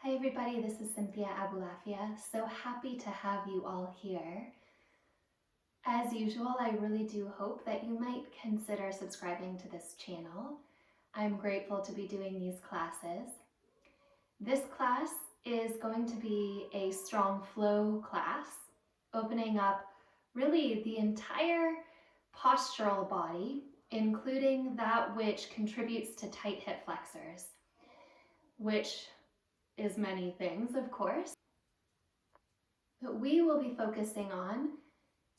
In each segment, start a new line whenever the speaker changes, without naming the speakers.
Hi everybody, this is Cynthia Abulafia. So happy to have you all here. As usual, I really do hope that you might consider subscribing to this channel. I'm grateful to be doing these classes. This class is going to be a strong flow class, opening up really the entire postural body, including that which contributes to tight hip flexors, which is many things, of course. But we will be focusing on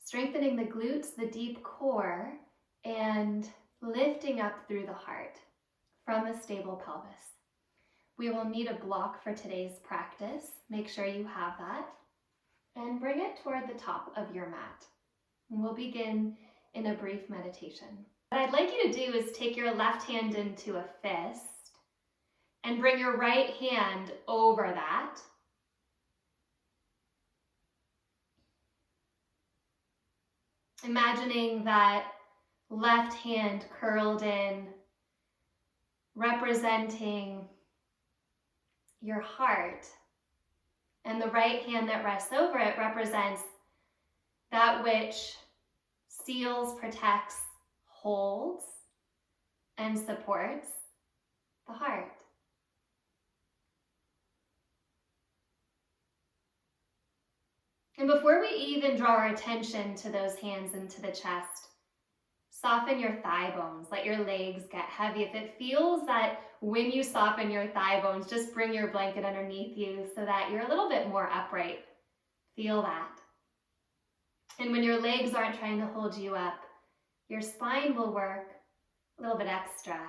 strengthening the glutes, the deep core, and lifting up through the heart from a stable pelvis. We will need a block for today's practice. Make sure you have that. And bring it toward the top of your mat. And we'll begin in a brief meditation. What I'd like you to do is take your left hand into a fist and bring your right hand over that. Imagining that left hand curled in, representing your heart, and the right hand that rests over it represents that which seals, protects, holds, and supports the heart. And before we even draw our attention to those hands into the chest, soften your thigh bones, let your legs get heavy. If it feels that when you soften your thigh bones, just bring your blanket underneath you so that you're a little bit more upright. Feel that. And when your legs aren't trying to hold you up, your spine will work a little bit extra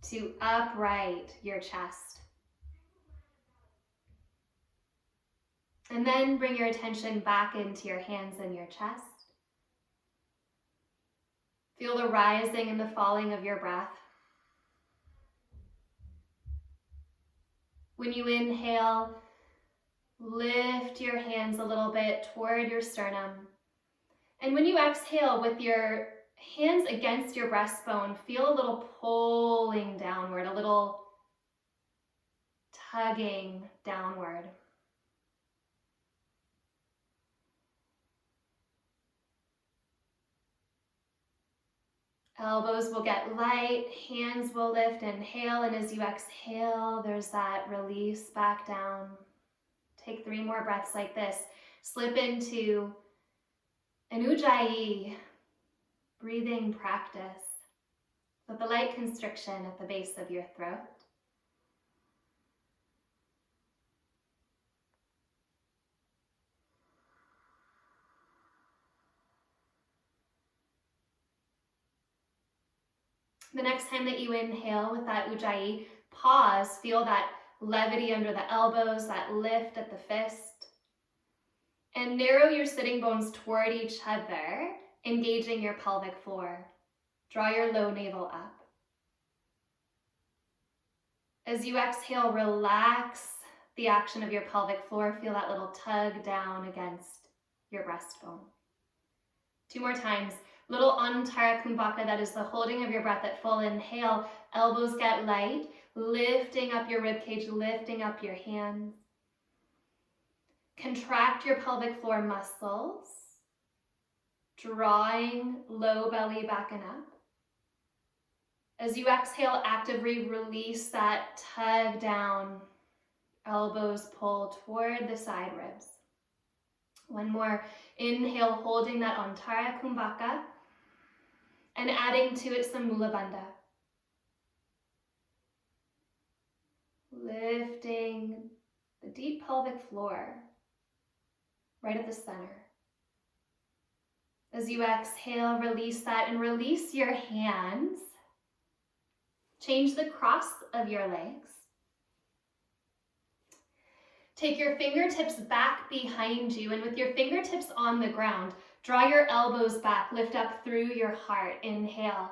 to upright your chest. And then bring your attention back into your hands and your chest. Feel the rising and the falling of your breath. When you inhale, lift your hands a little bit toward your sternum. And when you exhale, with your hands against your breastbone, feel a little pulling downward, a little tugging downward. Elbows will get light, hands will lift, inhale, and as you exhale, there's that release back down. Take 3 more breaths like this. Slip into an Ujjayi breathing practice with a light constriction at the base of your throat. The next time that you inhale with that Ujjayi, pause, feel that levity under the elbows, that lift at the fist. And narrow your sitting bones toward each other, engaging your pelvic floor. Draw your low navel up. As you exhale, relax the action of your pelvic floor. Feel that little tug down against your breastbone. 2 more times. Little Antara Kumbhaka, that is the holding of your breath at full inhale. Elbows get light, lifting up your ribcage, lifting up your hands. Contract your pelvic floor muscles, drawing low belly back and up. As you exhale, actively release that tug down. Elbows pull toward the side ribs. 1 more. Inhale, holding that Antara Kumbhaka, and adding to it some Mula Bandha. Lifting the deep pelvic floor right at the center. As you exhale, release that and release your hands. Change the cross of your legs. Take your fingertips back behind you, and with your fingertips on the ground, draw your elbows back, lift up through your heart. Inhale.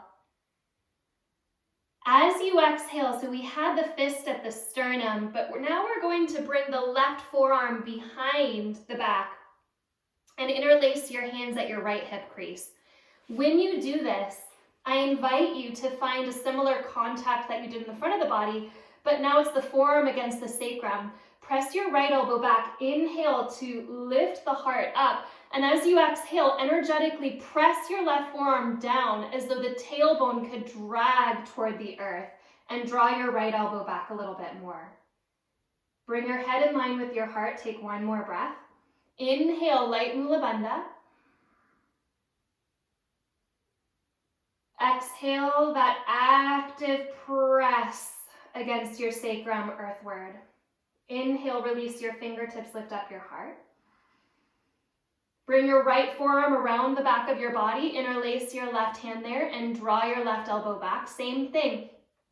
As you exhale, so we had the fist at the sternum, but now we're going to bring the left forearm behind the back and interlace your hands at your right hip crease. When you do this, I invite you to find a similar contact that you did in the front of the body, but but now it's the forearm against the sacrum. Press your right elbow back. Inhale to lift the heart up. And as you exhale, energetically press your left forearm down as though the tailbone could drag toward the earth, and draw your right elbow back a little bit more. Bring your head in line with your heart. Take one more breath. Inhale, light Mula Bandha. Exhale, that active press against your sacrum earthward. Inhale, release your fingertips, lift up your heart. Bring your right forearm around the back of your body, interlace your left hand there, and draw your left elbow back. Same thing.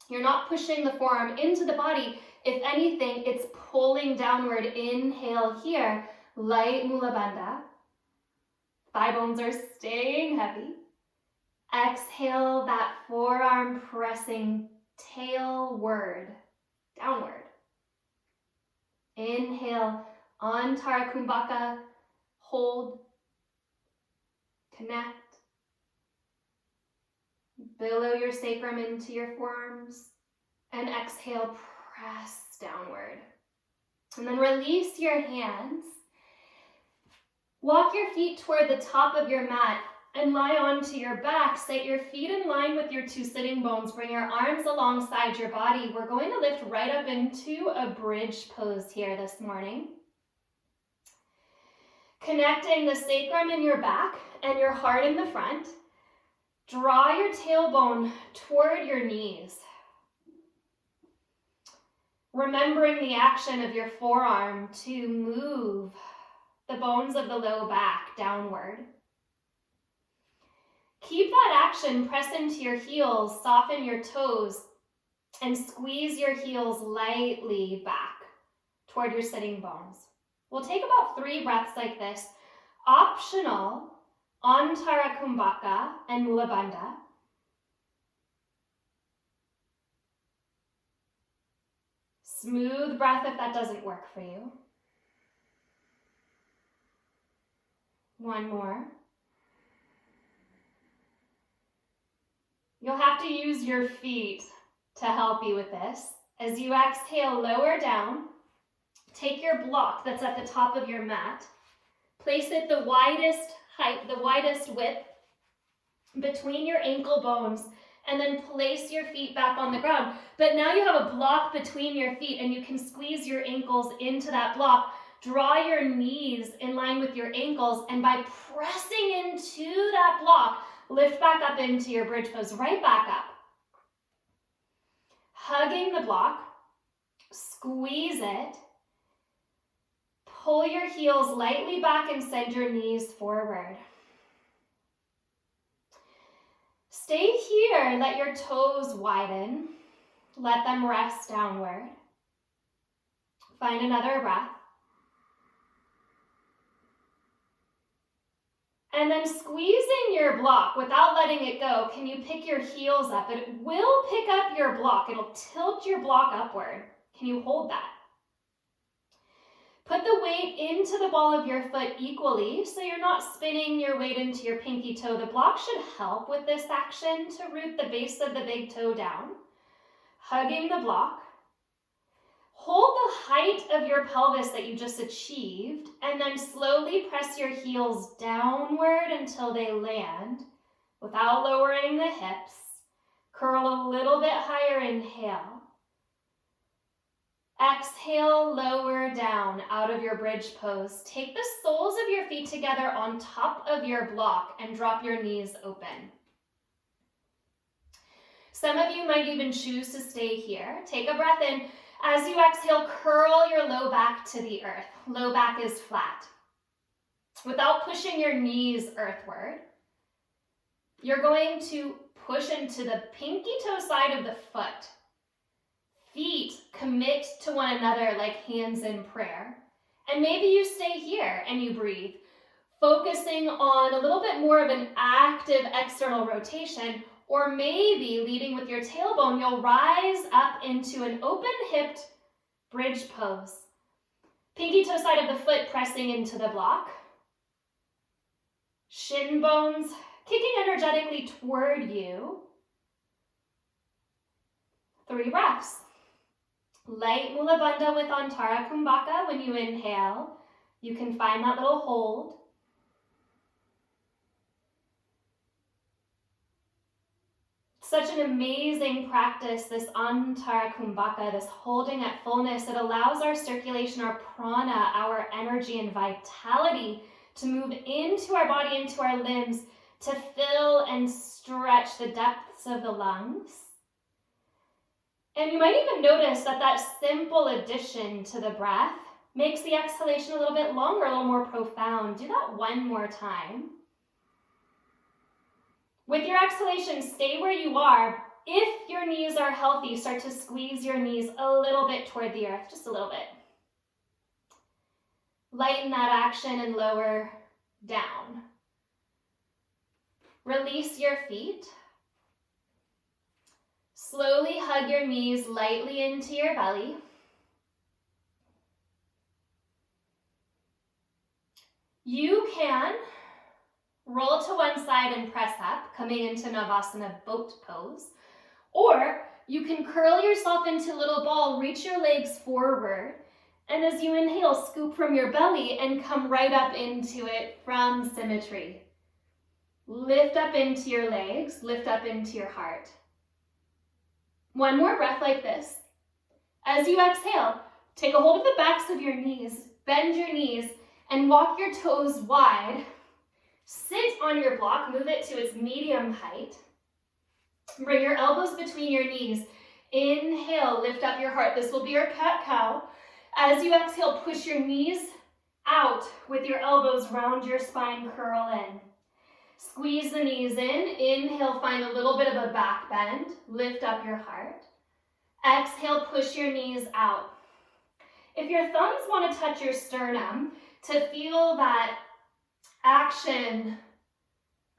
You're not pushing the forearm into the body. If anything, it's pulling downward. Inhale here, light Mula Bandha. Thigh bones are staying heavy. Exhale, that forearm pressing tailward, downward. Inhale, Antara Kumbhaka, hold, connect. Billow your sacrum into your forearms, and exhale, press downward. And then release your hands. Walk your feet toward the top of your mat and lie onto your back. Set your feet in line with your two sitting bones. Bring your arms alongside your body. We're going to lift right up into a bridge pose here this morning. Connecting the sacrum in your back and your heart in the front. Draw your tailbone toward your knees. Remembering the action of your forearm to move the bones of the low back downward. Keep that action, press into your heels, soften your toes, and squeeze your heels lightly back toward your sitting bones. We'll take about 3 breaths like this. Optional, Antara Kumbhaka and Mula Bandha. Smooth breath if that doesn't work for you. One more. You'll have to use your feet to help you with this. As you exhale, lower down. Take your block that's at the top of your mat. Place it the widest height, the widest width between your ankle bones, and then place your feet back on the ground. But now you have a block between your feet, and you can squeeze your ankles into that block. Draw your knees in line with your ankles, and by pressing into that block, lift back up into your bridge pose, right back up. Hugging the block, squeeze it. Pull your heels lightly back and send your knees forward. Stay here, let your toes widen. Let them rest downward. Find another breath. And then squeezing your block without letting it go, can you pick your heels up? It will pick up your block. It'll tilt your block upward. Can you hold that? Put the weight into the ball of your foot equally, so you're not spinning your weight into your pinky toe. The block should help with this action to root the base of the big toe down. Hugging the block. Hold the height of your pelvis that you just achieved, and then slowly press your heels downward until they land without lowering the hips. Curl a little bit higher, inhale. Exhale, lower down out of your bridge pose. Take the soles of your feet together on top of your block and drop your knees open. Some of you might even choose to stay here. Take a breath in. As you exhale, curl your low back to the earth. Low back is flat. Without pushing your knees earthward, you're going to push into the pinky toe side of the foot. Feet commit to one another like hands in prayer. And maybe you stay here and you breathe, focusing on a little bit more of an active external rotation, or maybe leading with your tailbone, you'll rise up into an open-hipped bridge pose. Pinky toe side of the foot pressing into the block. Shin bones kicking energetically toward you. 3 breaths. Light Mula Bandha with Antara Kumbhaka when you inhale. You can find that little hold. Such an amazing practice, this Antara Kumbhaka, this holding at fullness. It allows our circulation, our prana, our energy and vitality to move into our body, into our limbs, to fill and stretch the depths of the lungs. And you might even notice that that simple addition to the breath makes the exhalation a little bit longer, a little more profound. Do that one more time. With your exhalation, stay where you are. If your knees are healthy, start to squeeze your knees a little bit toward the earth, just a little bit. Lighten that action and lower down. Release your feet. Slowly hug your knees lightly into your belly. You can roll to one side and press up, coming into Navasana boat pose. Or you can curl yourself into a little ball, reach your legs forward, and as you inhale, scoop from your belly and come right up into it from symmetry. Lift up into your legs, lift up into your heart. One more breath like this. As you exhale, take a hold of the backs of your knees, bend your knees, and walk your toes wide. Sit on your block, move it to its medium height. Bring your elbows between your knees. Inhale, lift up your heart. This will be your cat-cow. As you exhale, push your knees out with your elbows round your spine, curl in. Squeeze the knees in. Inhale, find a little bit of a back bend. Lift up your heart. Exhale, push your knees out. If your thumbs want to touch your sternum to feel that action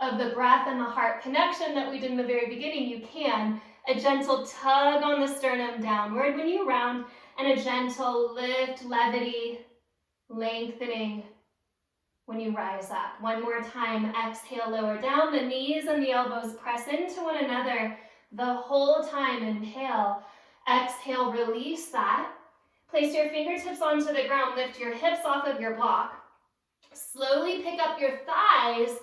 of the breath and the heart connection that we did in the very beginning, you can. A gentle tug on the sternum downward when you round, and a gentle lift, levity, lengthening when you rise up. One more time, exhale, lower down. The knees and the elbows press into one another the whole time. Inhale, exhale, release that. Place your fingertips onto the ground, lift your hips off of your block. Slowly pick up your thighs,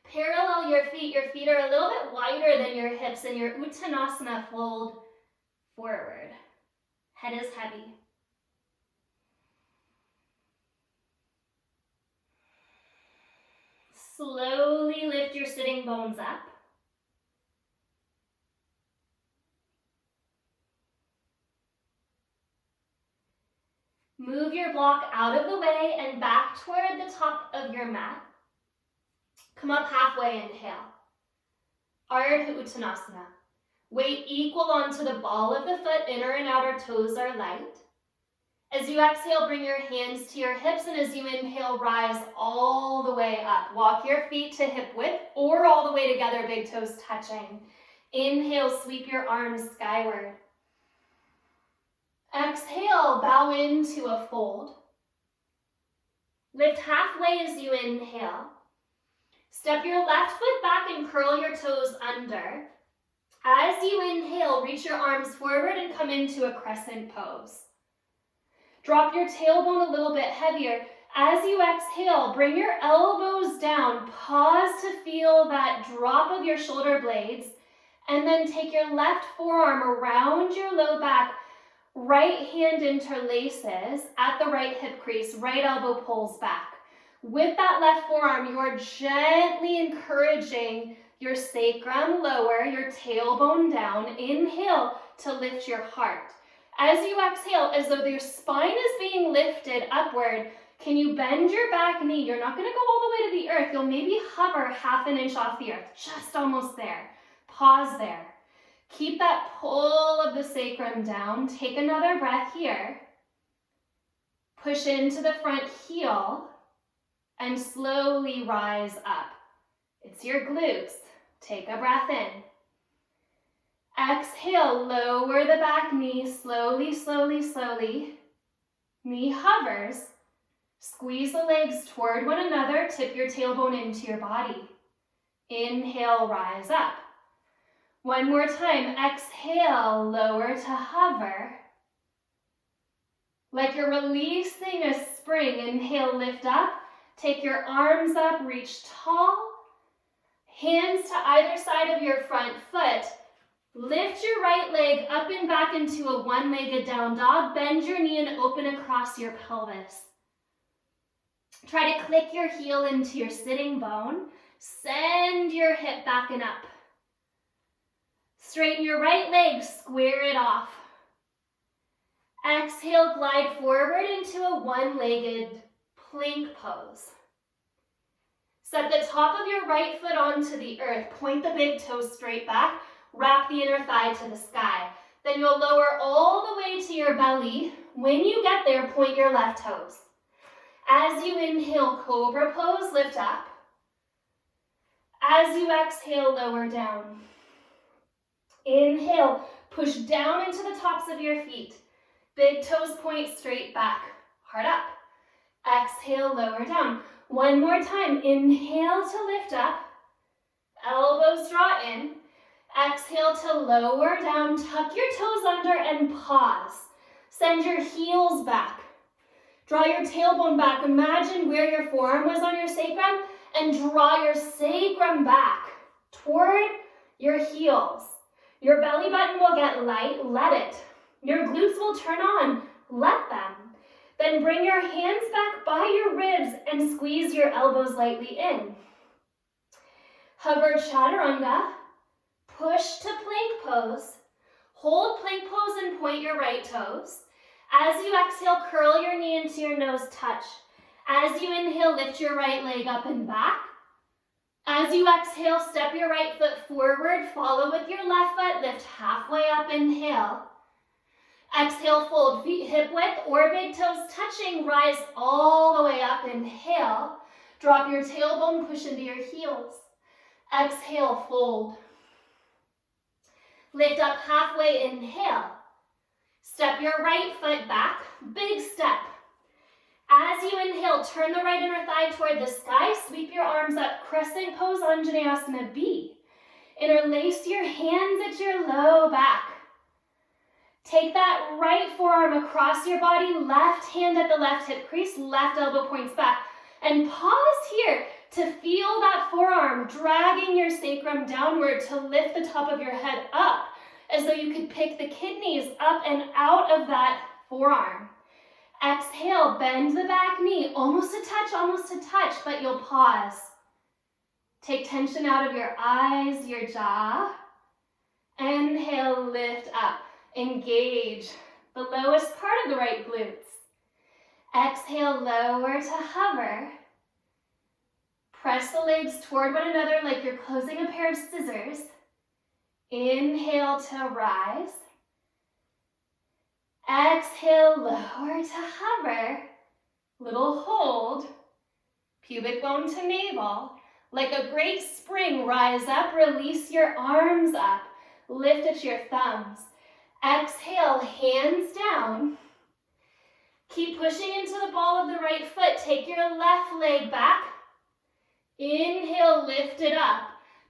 parallel your feet. Your feet are a little bit wider than your hips, and your Uttanasana fold forward. Head is heavy. Slowly lift your sitting bones up. Move your block out of the way and back toward the top of your mat. Come up halfway, inhale. Ardha Uttanasana. Weight equal onto the ball of the foot, inner and outer toes are light. As you exhale, bring your hands to your hips, and as you inhale, rise all the way up. Walk your feet to hip width or all the way together, big toes touching. Inhale, sweep your arms skyward. Exhale, bow into a fold. Lift halfway as you inhale. Step your left foot back and curl your toes under. As you inhale, reach your arms forward and come into a crescent pose. Drop your tailbone a little bit heavier. As you exhale, bring your elbows down. Pause to feel that drop of your shoulder blades, and then take your left forearm around your low back. Right hand interlaces at the right hip crease. Right elbow pulls back. With that left forearm, you're gently encouraging your sacrum lower, your tailbone down. Inhale to lift your heart. As you exhale, as though your spine is being lifted upward, can you bend your back knee? You're not going to go all the way to the earth. You'll maybe hover half an inch off the earth, just almost there. Pause there. Keep that pull of the sacrum down. Take another breath here. Push into the front heel and slowly rise up. It's your glutes. Take a breath in. Exhale, lower the back knee, slowly, slowly, slowly. Knee hovers. Squeeze the legs toward one another, tip your tailbone into your body. Inhale, rise up. One more time, exhale, lower to hover. Like you're releasing a spring. Inhale, lift up. Take your arms up, reach tall. Hands to either side of your front foot. Lift your right leg up and back into a one-legged down dog. Bend your knee and open across your pelvis. Try to click your heel into your sitting bone. Send your hip back and up. Straighten your right leg, square it off. Exhale, glide forward into a one-legged plank pose. Set the top of your right foot onto the earth. Point the big toe straight back. Wrap the inner thigh to the sky. Then you'll lower all the way to your belly. When you get there, point your left toes. As you inhale, cobra pose, lift up. As you exhale, lower down. Inhale, push down into the tops of your feet. Big toes point straight back, heart up. Exhale, lower down. One more time, inhale to lift up. Elbows draw in. Exhale to lower down, tuck your toes under and pause. Send your heels back. Draw your tailbone back. Imagine where your forearm was on your sacrum and draw your sacrum back toward your heels. Your belly button will get light, let it. Your glutes will turn on, let them. Then bring your hands back by your ribs and squeeze your elbows lightly in. Hover chaturanga, push to plank pose. Hold plank pose and point your right toes. As you exhale, curl your knee into your nose touch. As you inhale, lift your right leg up and back. As you exhale, step your right foot forward, follow with your left foot, lift halfway up, inhale. Exhale, fold feet hip width or big toes touching, rise all the way up, inhale. Drop your tailbone, push into your heels. Exhale, fold. Lift up halfway, inhale. Step your right foot back, big step. As you inhale, turn the right inner thigh toward the sky, sweep your arms up, crescent pose, Anjaneyasana B. Interlace your hands at your low back. Take that right forearm across your body, left hand at the left hip crease, left elbow points back. And pause here to feel that forearm dragging your sacrum downward to lift the top of your head up, as though you could pick the kidneys up and out of that forearm. Exhale, bend the back knee, almost a touch, but you'll pause. Take tension out of your eyes, your jaw. Inhale, lift up. Engage the lowest part of the right glutes. Exhale, lower to hover. Press the legs toward one another like you're closing a pair of scissors. Inhale to rise. Exhale, lower to hover. Little hold. Pubic bone to navel. Like a great spring, rise up, release your arms up. Lift at your thumbs. Exhale, hands down. Keep pushing into the ball of the right foot. Take your left leg back. Inhale, lift it up.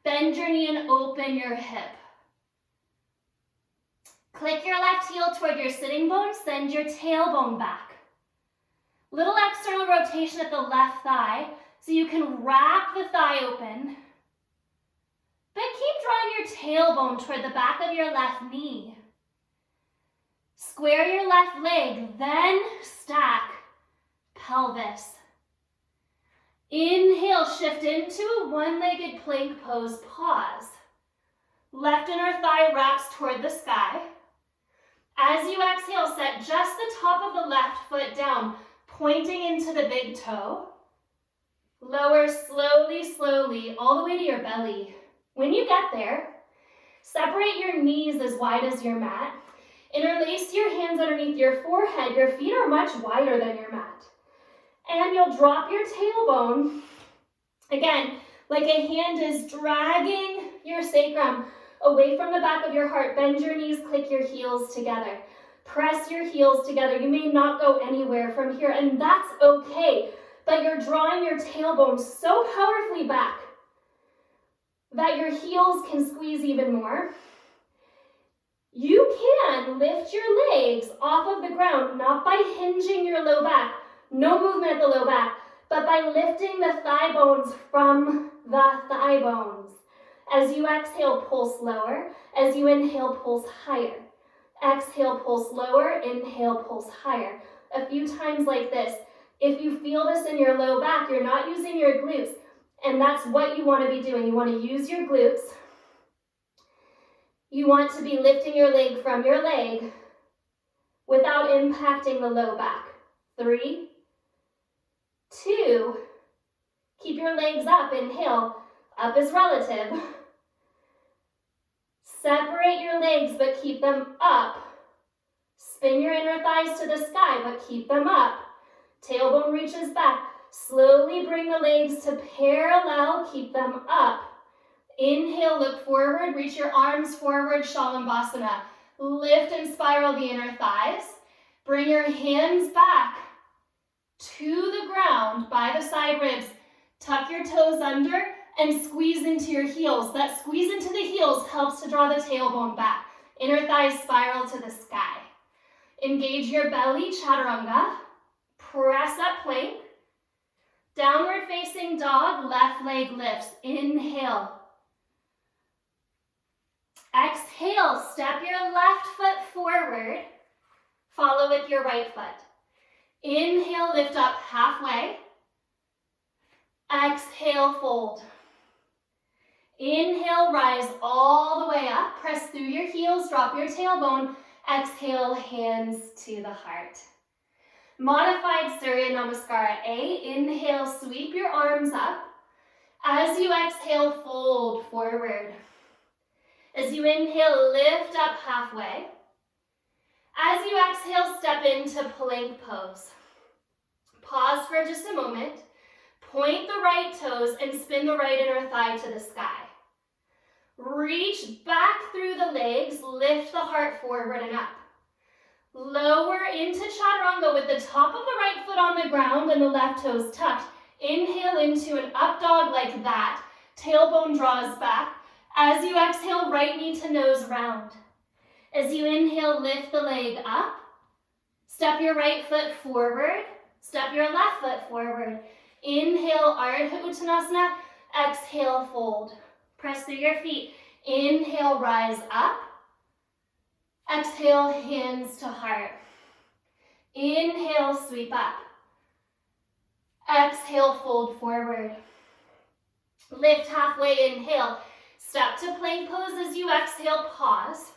Bend your knee and open your hip. Click your left heel toward your sitting bone. Send your tailbone back. Little external rotation at the left thigh so you can wrap the thigh open. But keep drawing your tailbone toward the back of your left knee. Square your left leg, then stack pelvis. Inhale, shift into a one-legged plank pose, pause. Left inner thigh wraps toward the sky. As you exhale, set just the top of the left foot down, pointing into the big toe. Lower slowly, all the way to your belly. When you get there, separate your knees as wide as your mat. Interlace your hands underneath your forehead. Your feet are much wider than your mat. And you'll drop your tailbone. Again, like a hand is dragging your sacrum away from the back of your heart. Bend your knees, click your heels together. Press your heels together. You may not go anywhere from here, and that's okay. But you're drawing your tailbone so powerfully back that your heels can squeeze even more.
You can lift your legs off of the ground, not by hinging your low back, no movement at the low back, but by lifting the thigh bones from the thigh bones. As you exhale, pulse lower. As you inhale, pulse higher. Exhale, pulse lower. Inhale, pulse higher. A few times like this. If you feel this in your low back, you're not using your glutes, and that's what you want to be doing. You want to use your glutes. You want to be lifting your leg from your leg without impacting the low back. 3, 2, keep your legs up, inhale, up is relative. Separate your legs, but keep them up. Spin your inner thighs to the sky, but keep them up. Tailbone reaches back. Slowly bring the legs to parallel, keep them up. Inhale, look forward, reach your arms forward, Shalambhasana. Lift and spiral the inner thighs. Bring your hands back to the ground by the side ribs. Tuck your toes under and squeeze into your heels. That squeeze into the heels helps to draw the tailbone back. Inner thighs spiral to the sky. Engage your belly, chaturanga. Press up plank. Downward facing dog, left leg lifts. Inhale. Exhale, step your left foot forward. Follow with your right foot. Inhale, lift up halfway. Exhale, fold. Inhale, rise all the way up. Press through your heels, drop your tailbone. Exhale, hands to the heart. Modified Surya Namaskara A. Inhale, sweep your arms up. As you exhale, fold forward. As you inhale, lift up halfway. As you exhale, step into plank pose. Pause for just a moment. Point the right toes and spin the right inner thigh to the sky. Reach back through the legs, lift the heart forward and up. Lower into chaturanga with the top of the right foot on the ground and the left toes tucked. Inhale into an up dog like that. Tailbone draws back. As you exhale, right knee to nose round. As you inhale, lift the leg up. Step your right foot forward. Step your left foot forward. Inhale, Ardha Uttanasana. Exhale, fold. Press through your feet. Inhale, rise up. Exhale, hands to heart. Inhale, sweep up. Exhale, fold forward. Lift halfway, inhale. Step to plank pose. As you exhale, pause.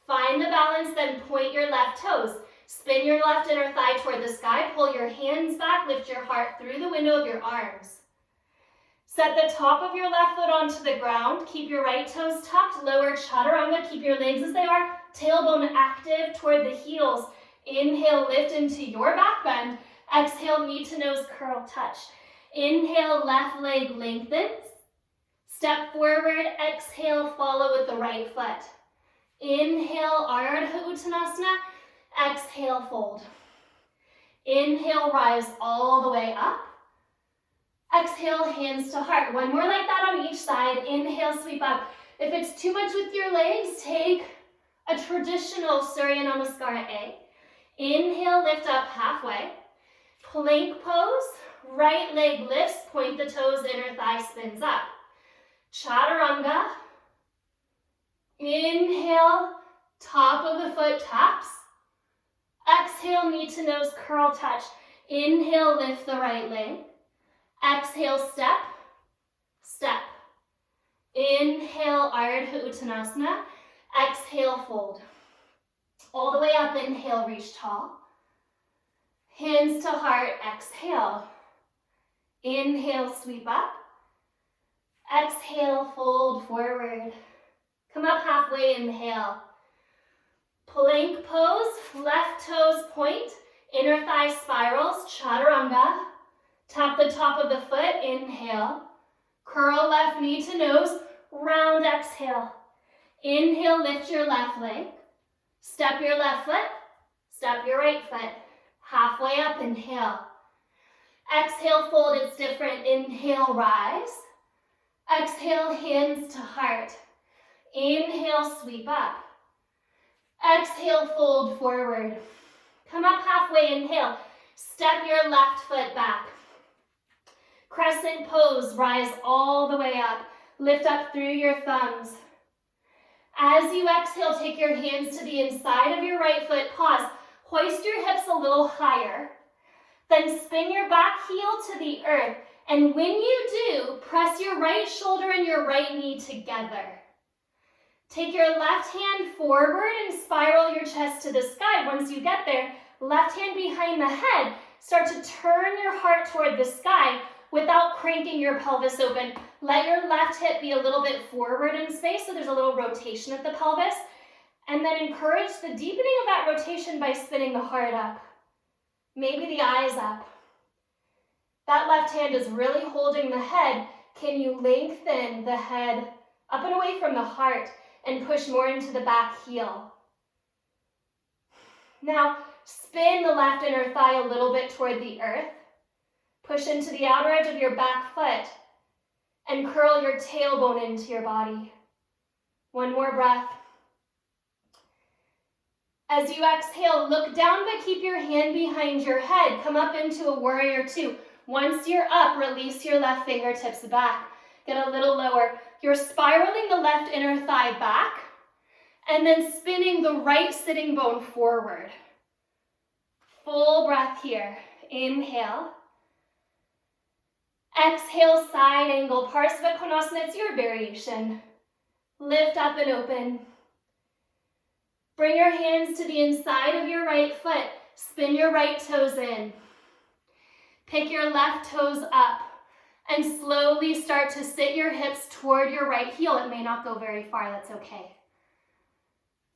Find the balance, then point your left toes. Spin your left inner thigh toward the sky. Pull your hands back. Lift your heart through the window of your arms. Set the top of your left foot onto the ground. Keep your right toes tucked. Lower chaturanga. Keep your legs as they are. Tailbone active toward the heels. Inhale, lift into your back bend. Exhale, knee to nose curl touch. Inhale, left leg lengthens. Step forward. Exhale, follow with the right foot. Inhale, Ardha Uttanasana. Exhale, fold. Inhale, rise all the way up. Exhale, hands to heart. One more like that on each side. Inhale, sweep up. If it's too much with your legs, take a traditional Surya Namaskara A. Inhale, lift up halfway. Plank pose. Right leg lifts. Point the toes, inner thigh spins up. Chaturanga. Inhale, top of the foot taps. Exhale, knee to nose curl touch. Inhale, lift the right leg. Exhale, step, step. Inhale, Ardha Uttanasana. Exhale, fold. All the way up, inhale, reach tall. Hands to heart, exhale. Inhale, sweep up. Exhale, fold forward. Come up halfway, inhale. Plank pose, left toes point, inner thigh spirals, chaturanga. Tap the top of the foot, inhale. Curl left knee to nose, round exhale. Inhale, lift your left leg. Step your left foot, step your right foot. Halfway up, inhale. Exhale, fold, it's different. Inhale, rise. Exhale, hands to heart. Inhale, sweep up. Exhale, fold forward. Come up halfway, inhale. Step your left foot back. Crescent pose, rise all the way up. Lift up through your thumbs. As you exhale, take your hands to the inside of your right foot. Pause. Hoist your hips a little higher. Then spin your back heel to the earth. And when you do, press your right shoulder and your right knee together. Take your left hand forward and spiral your chest to the sky. Once you get there, left hand behind the head. Start to turn your heart toward the sky without cranking your pelvis open. Let your left hip be a little bit forward in space so there's a little rotation at the pelvis. And then encourage the deepening of that rotation by spinning the heart up. Maybe the eyes up. That left hand is really holding the head. Can you lengthen the head up and away from the heart and push more into the back heel? Now, spin the left inner thigh a little bit toward the earth. Push into the outer edge of your back foot and curl your tailbone into your body. One more breath. As you exhale, look down but keep your hand behind your head. Come up into a warrior two. Once you're up, release your left fingertips back. Get a little lower. You're spiraling the left inner thigh back and then spinning the right sitting bone forward. Full breath here. Inhale. Exhale, side angle. Parsva Konasana, it's your variation. Lift up and open. Bring your hands to the inside of your right foot. Spin your right toes in. Pick your left toes up and slowly start to sit your hips toward your right heel. It may not go very far, that's okay.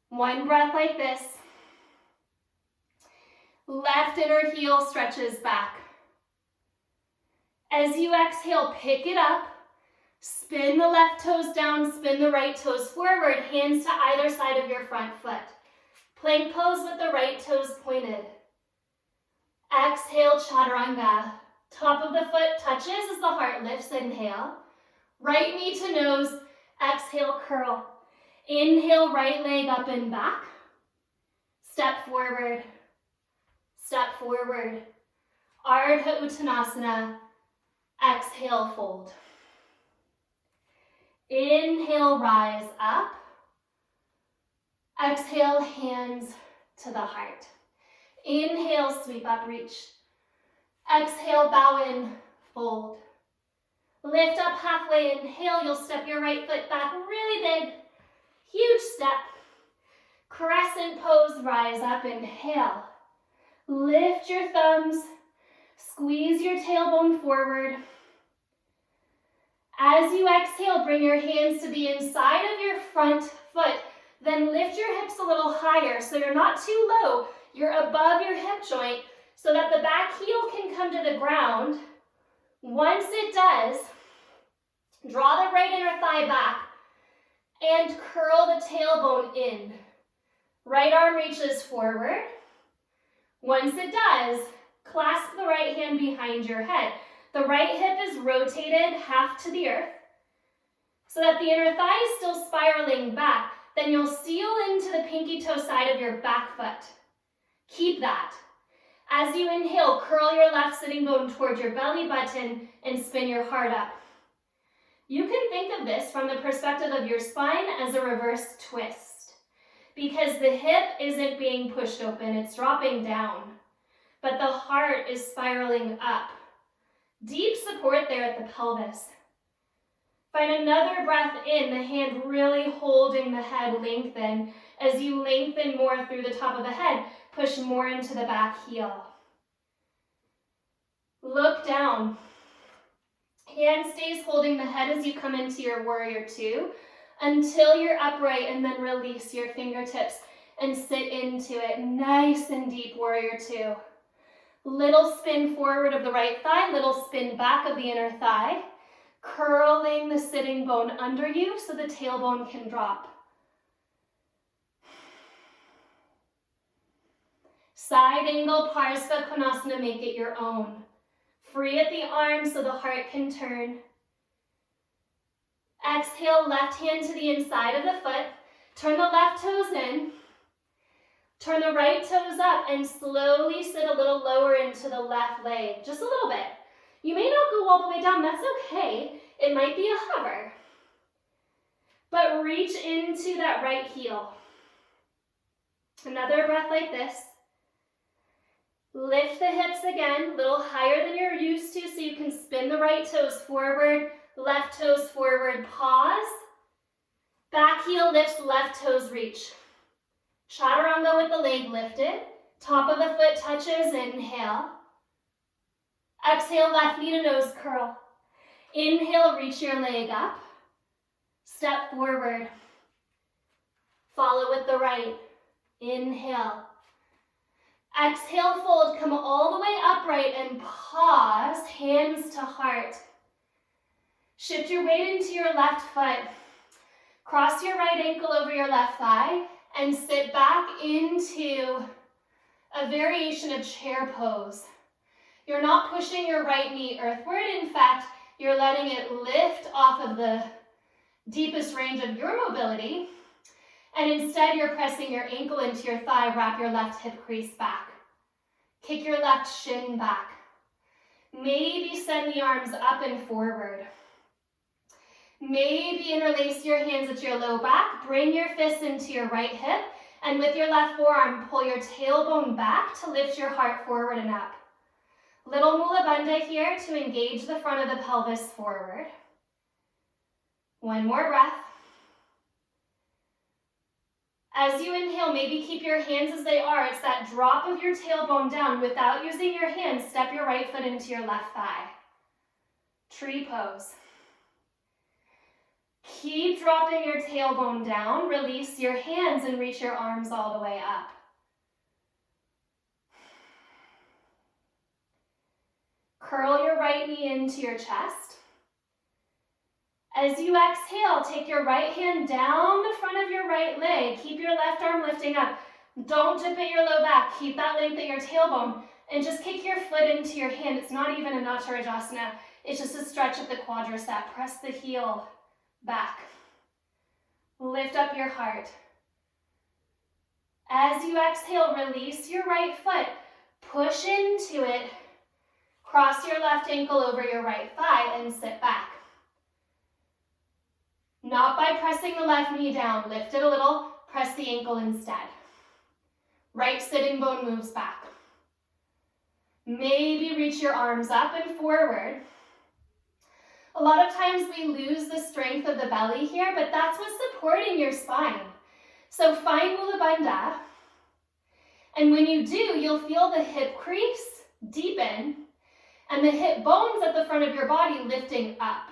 One breath like this. Left inner heel stretches back. As you exhale, pick it up. Spin the left toes down, spin the right toes forward, hands to either side of your front foot. Plank pose with the right toes pointed. Exhale, chaturanga. Top of the foot touches as the heart lifts, inhale. Right knee to nose, exhale, curl. Inhale, right leg up and back. Step forward, step forward. Ardha Uttanasana. Exhale, fold. Inhale, rise up. Exhale, hands to the heart. Inhale, sweep up, reach. Exhale, bow in, fold. Lift up halfway, inhale, you'll step your right foot back really big. Huge step. Crescent pose, rise up, inhale. Lift your thumbs, squeeze your tailbone forward. As you exhale, bring your hands to the inside of your front foot. Then lift your hips a little higher so you're not too low. You're above your hip joint so that the back heel can come to the ground. Once it does, draw the right inner thigh back and curl the tailbone in. Right arm reaches forward. Once it does, clasp the right hand behind your head. The right hip is rotated half to the earth so that the inner thigh is still spiraling back. Then you'll seal into the pinky toe side of your back foot. Keep that. As you inhale, curl your left sitting bone toward your belly button and spin your heart up. You can think of this from the perspective of your spine as a reverse twist because the hip isn't being pushed open, it's dropping down, but the heart is spiraling up. Deep support there at the pelvis. Find another breath in, the hand really holding the head lengthen. As you lengthen more through the top of the head, push more into the back heel. Look down. Hand stays holding the head as you come into your warrior two until you're upright, and then release your fingertips and sit into it. Nice and deep, warrior two. Little spin forward of the right thigh, little spin back of the inner thigh, curling the sitting bone under you so the tailbone can drop. Side angle, Parsva Konasana, make it your own. Free at the arms so the heart can turn. Exhale, left hand to the inside of the foot. Turn the left toes in. Turn the right toes up and slowly sit a little lower into the left leg, just a little bit. You may not go all the way down, that's okay. It might be a hover. But reach into that right heel. Another breath like this. Lift the hips again, a little higher than you're used to so you can spin the right toes forward, left toes forward, pause. Back heel lifts, left toes reach. Chaturanga with the leg lifted. Top of the foot touches, inhale. Exhale, left knee to nose curl. Inhale, reach your leg up. Step forward. Follow with the right. Inhale. Exhale, fold, come all the way upright and pause, hands to heart. Shift your weight into your left foot. Cross your right ankle over your left thigh and sit back into a variation of chair pose. You're not pushing your right knee earthward. In fact, you're letting it lift off of the deepest range of your mobility. And instead, you're pressing your ankle into your thigh, wrap your left hip crease back. Kick your left shin back. Maybe send the arms up and forward. Maybe interlace your hands at your low back, bring your fists into your right hip, and with your left forearm, pull your tailbone back to lift your heart forward and up. Little Mula Bandha here to engage the front of the pelvis forward. One more breath. As you inhale, maybe keep your hands as they are. It's that drop of your tailbone down. Without using your hands, step your right foot into your left thigh. Tree pose. Keep dropping your tailbone down. Release your hands and reach your arms all the way up. Curl your right knee into your chest. As you exhale, take your right hand down the front of your right leg. Keep your left arm lifting up. Don't dip at your low back. Keep that length at your tailbone. And just kick your foot into your hand. It's not even a Natarajasana. It's just a stretch of the quadricep. Press the heel back. Lift up your heart. As you exhale, release your right foot. Push into it. Cross your left ankle over your right thigh and sit back. Not by pressing the left knee down. Lift it a little. Press the ankle instead. Right sitting bone moves back. Maybe reach your arms up and forward. A lot of times we lose the strength of the belly here, but that's what's supporting your spine. So find Mula Bandha. And when you do, you'll feel the hip crease deepen and the hip bones at the front of your body lifting up.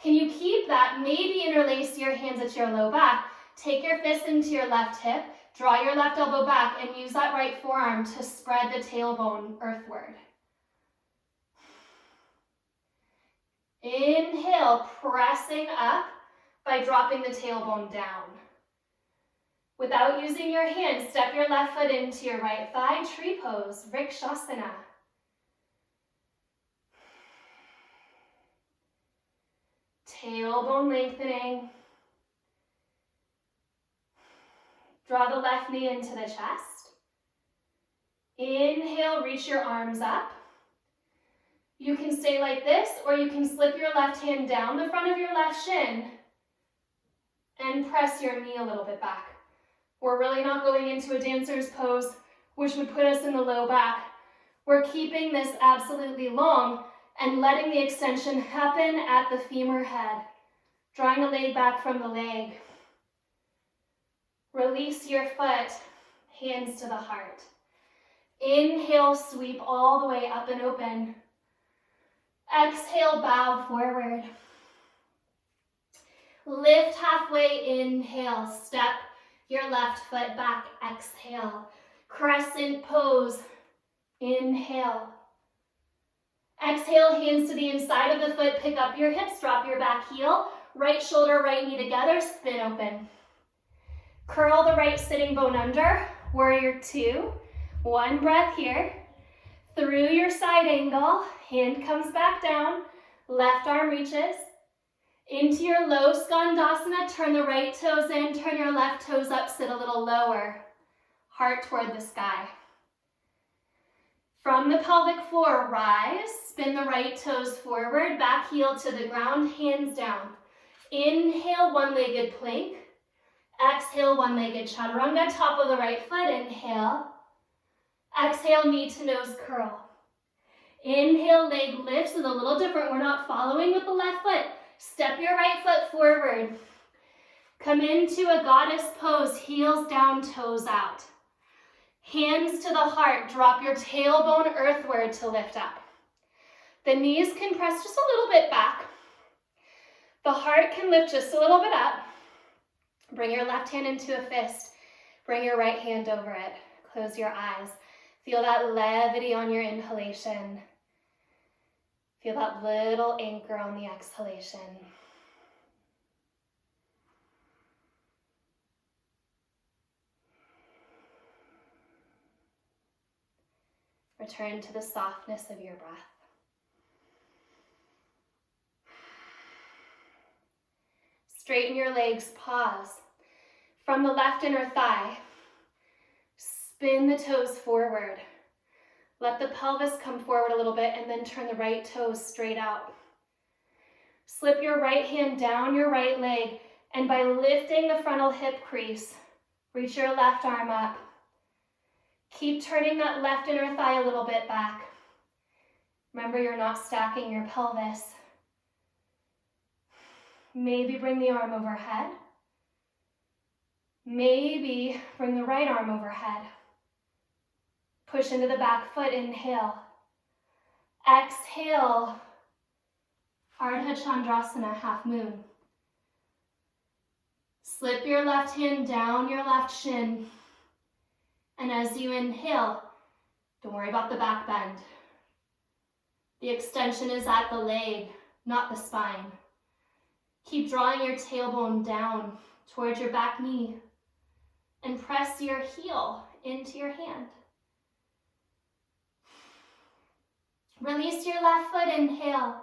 Can you keep that? Maybe interlace your hands at your low back. Take your fist into your left hip. Draw your left elbow back and use that right forearm to spread the tailbone earthward. Inhale, pressing up by dropping the tailbone down. Without using your hands, step your left foot into your right thigh, tree pose, Vrikshasana. Tailbone lengthening. Draw the left knee into the chest. Inhale, reach your arms up. You can stay like this, or you can slip your left hand down the front of your left shin and press your knee a little bit back. We're really not going into a dancer's pose, which would put us in the low back. We're keeping this absolutely long and letting the extension happen at the femur head. Drawing the leg back from the leg. Release your foot, hands to the heart. Inhale, sweep all the way up and open. Exhale, bow forward. Lift halfway, inhale, step your left foot back, exhale. Crescent pose, inhale. Exhale, hands to the inside of the foot, pick up your hips, drop your back heel, right shoulder, right knee together, spin open. Curl the right sitting bone under, warrior two. One breath here. Through your side angle, hand comes back down, left arm reaches. Into your low skandasana, turn the right toes in, turn your left toes up, sit a little lower. heart toward the sky. From the pelvic floor, rise, spin the right toes forward, back heel to the ground, hands down. Inhale, one-legged plank. Exhale, one-legged chaturanga, top of the right foot, inhale. Exhale, knee to nose curl. Inhale, leg lifts, is a little different. We're not following with the left foot. Step your right foot forward. Come into a goddess pose, heels down, toes out. Hands to the heart, drop your tailbone earthward to lift up. The knees can press just a little bit back. The heart can lift just a little bit up. Bring your left hand into a fist. Bring your right hand over it. Close your eyes. Feel that levity on your inhalation. Feel that little anchor on the exhalation. Return to the softness of your breath. Straighten your legs, pause. From the left inner thigh, spin the toes forward. Let the pelvis come forward a little bit and then turn the right toes straight out. Slip your right hand down your right leg, and by lifting the frontal hip crease, reach your left arm up. Keep turning that left inner thigh a little bit back. Remember, you're not stacking your pelvis. Maybe bring the arm overhead. Maybe bring the right arm overhead. Push into the back foot, inhale. Exhale, Ardha Chandrasana, half moon. Slip your left hand down your left shin. And as you inhale, don't worry about the back bend. The extension is at the leg, not the spine. Keep drawing your tailbone down towards your back knee and press your heel into your hand. Release your left foot, inhale.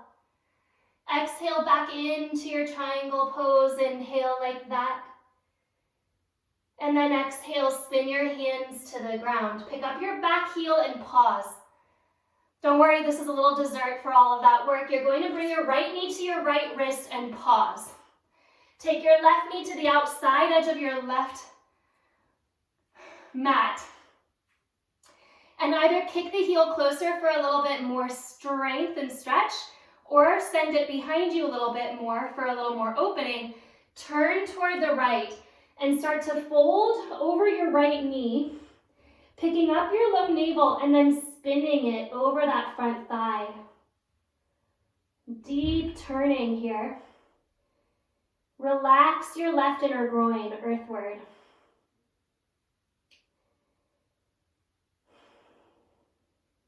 Exhale back into your triangle pose, inhale like that. And then exhale, spin your hands to the ground. Pick up your back heel and pause. Don't worry, this is a little dessert for all of that work. You're going to bring your right knee to your right wrist and pause. Take your left knee to the outside edge of your left mat. And either kick the heel closer for a little bit more strength and stretch, or send it behind you a little bit more for a little more opening. Turn toward the right and start to fold over your right knee, picking up your low navel and then spinning it over that front thigh. Deep turning here. Relax your left inner groin earthward.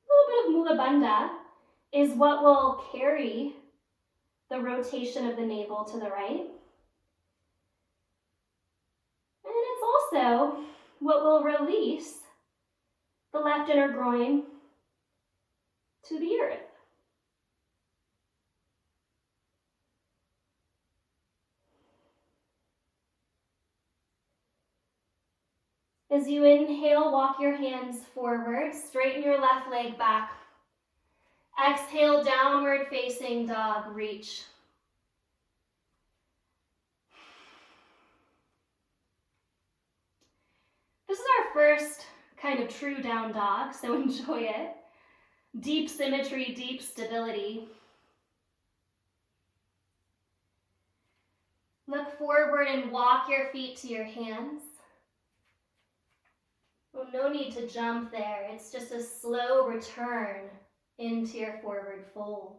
A little bit of Mula Bandha is what will carry the rotation of the navel to the right. And it's also what will release the left inner groin to the earth. As you inhale, walk your hands forward, straighten your left leg back. Exhale, downward facing dog, reach. This is our first kind of true down dog, so enjoy it. Deep symmetry, deep stability. Look forward and walk your feet to your hands. Well, no need to jump there. It's just a slow return into your forward fold.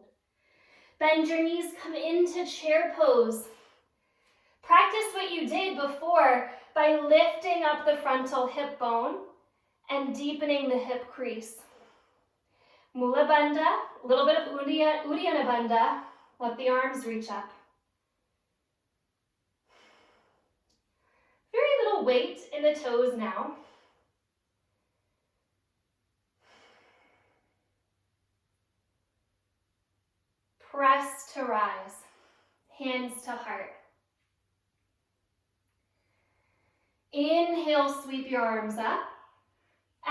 Bend your knees, come into chair pose. Practice what you did before by lifting up the frontal hip bone and deepening the hip crease. Mula Bandha, a little bit of Uddiyana Bandha. Let the arms reach up. Very little weight in the toes now. Press to rise, hands to heart. Inhale, sweep your arms up.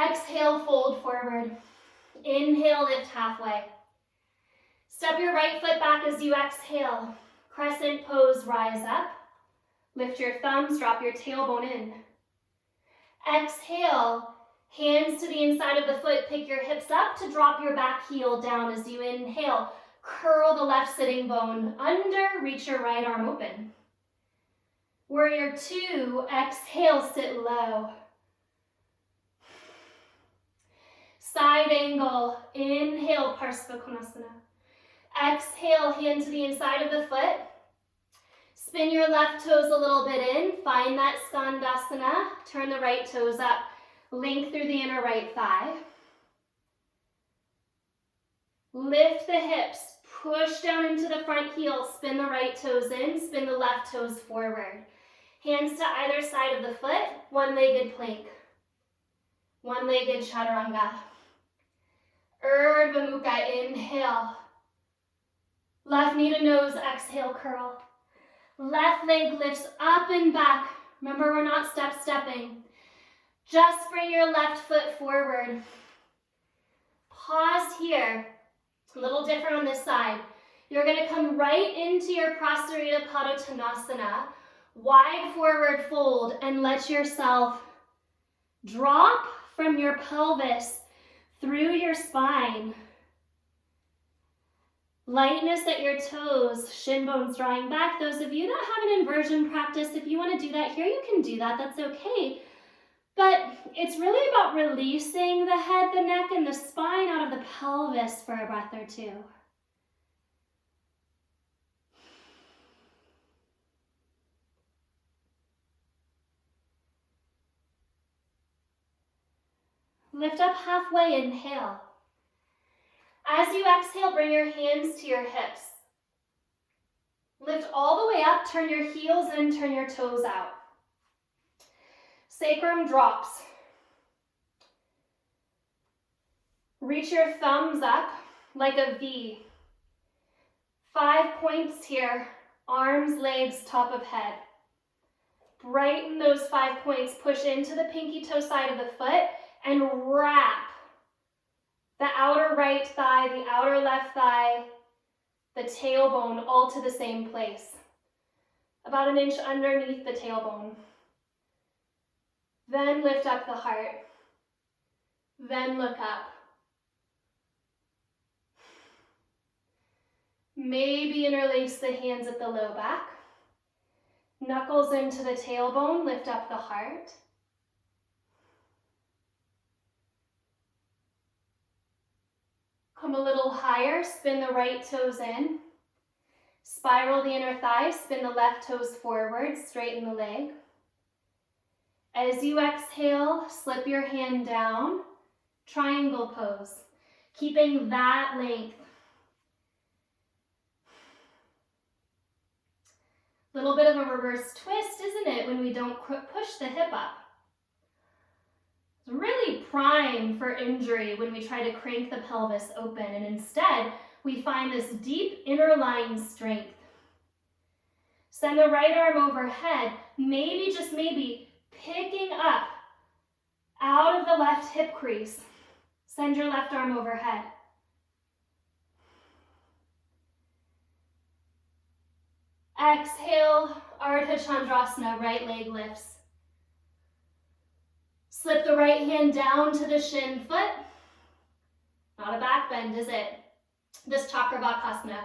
Exhale, fold forward. Inhale, lift halfway. Step your right foot back as you exhale. Crescent pose, rise up. Lift your thumbs, drop your tailbone in. Exhale, hands to the inside of the foot, pick your hips up to drop your back heel down as you inhale. Curl the left sitting bone under, reach your right arm open. Warrior 2, exhale, sit low. Side angle, inhale, Parsva Konasana. Exhale, hand to the inside of the foot. Spin your left toes a little bit in, find that Skandasana. Turn the right toes up, link through the inner right thigh. Lift the hips, push down into the front heel, spin the right toes in, spin the left toes forward. Hands to either side of the foot, one-legged plank. One-legged chaturanga. Urdhva Mukha, inhale. Left knee to nose, exhale, curl. Left leg lifts up and back. Remember, we're not stepping. Just bring your left foot forward. Pause here. A little different on this side. You're going to come right into your Prasarita Padottanasana. Wide forward fold and let yourself drop from your pelvis through your spine. Lightness at your toes, shin bones drawing back. Those of you that have an inversion practice, if you want to do that here, you can do that. That's okay. But it's really about releasing the head, the neck, and the spine out of the pelvis for a breath or two. Lift up halfway, inhale. As you exhale, bring your hands to your hips. Lift all the way up, turn your heels in, turn your toes out. Sacrum drops. Reach your thumbs up like a V. 5 points here, arms, legs, top of head. Brighten those 5 points, push into the pinky toe side of the foot and wrap the outer right thigh, the outer left thigh, the tailbone all to the same place. About an inch underneath the tailbone. Then lift up the heart. Then look up. Maybe interlace the hands at the low back. Knuckles into the tailbone, lift up the heart. Come a little higher, spin the right toes in. Spiral the inner thigh, spin the left toes forward, straighten the leg. As you exhale, slip your hand down, triangle pose, keeping that length. Little bit of a reverse twist, isn't it, when we don't push the hip up? It's really prime for injury when we try to crank the pelvis open, and instead we find this deep inner line strength. Send the right arm overhead, maybe, just maybe, picking up out of the left hip crease. Send your left arm overhead. Exhale, Ardha Chandrasana, right leg lifts. Slip the right hand down to the shin foot. Not a back bend, is it? This Chakravartasana.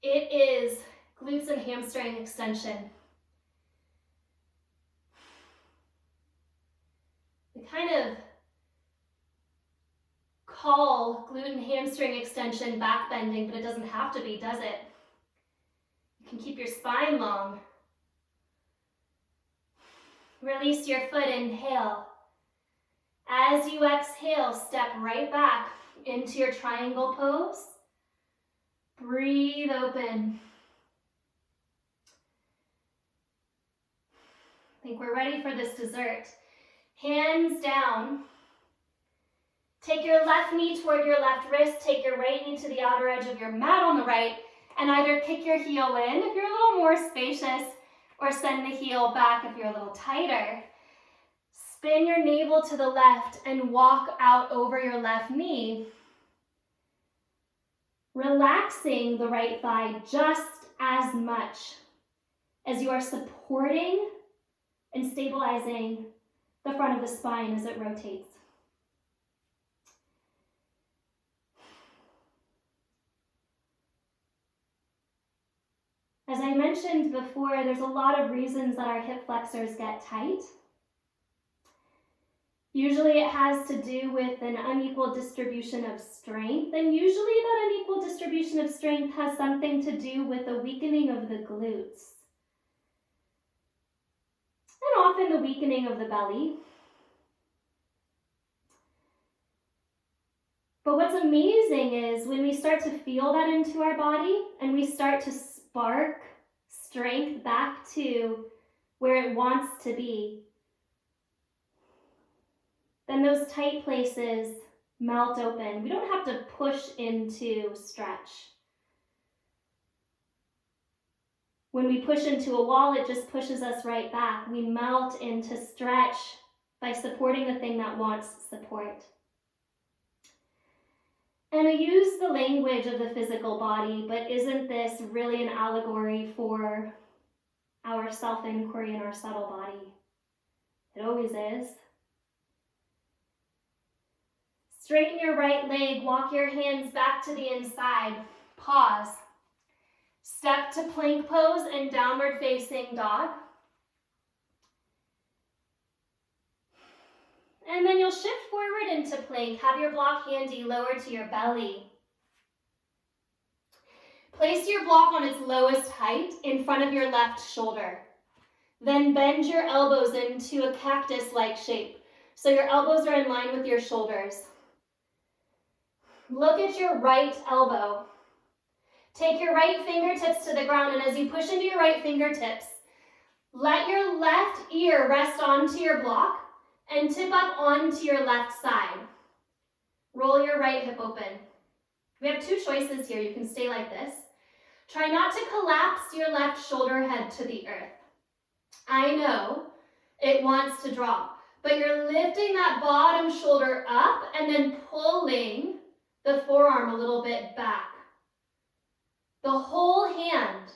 It is glutes and hamstring extension. We kind of call glute and hamstring extension back bending, but it doesn't have to be, does it? You can keep your spine long. Release your foot, inhale. As you exhale, step right back into your triangle pose. Breathe open. I think we're ready for this dessert. Hands down. Take your left knee toward your left wrist. Take your right knee to the outer edge of your mat on the right, and either kick your heel in if you're a little more spacious, or send the heel back if you're a little tighter. Spin your navel to the left and walk out over your left knee, relaxing the right thigh just as much as you are supporting and stabilizing the front of the spine as it rotates. As I mentioned before, there's a lot of reasons that our hip flexors get tight. Usually it has to do with an unequal distribution of strength, and usually that unequal distribution of strength has something to do with a weakening of the glutes, and often the weakening of the belly. But what's amazing is when we start to feel that into our body and we start to spark strength back to where it wants to be, then those tight places melt open. We don't have to push into stretch. When we push into a wall, it just pushes us right back. We melt into stretch by supporting the thing that wants support. And I use the language of the physical body, but isn't this really an allegory for our self-inquiry and our subtle body? It always is. Straighten your right leg, walk your hands back to the inside, pause. Step to plank pose and downward facing dog. And then you'll shift forward into plank. Have your block handy, lower to your belly. Place your block on its lowest height in front of your left shoulder. Then bend your elbows into a cactus-like shape. So your elbows are in line with your shoulders. Look at your right elbow. Take your right fingertips to the ground, and as you push into your right fingertips, let your left ear rest onto your block and tip up onto your left side. Roll your right hip open. We have two choices here. You can stay like this. Try not to collapse your left shoulder head to the earth. I know it wants to drop, but you're lifting that bottom shoulder up and then pulling the forearm a little bit back. The whole hand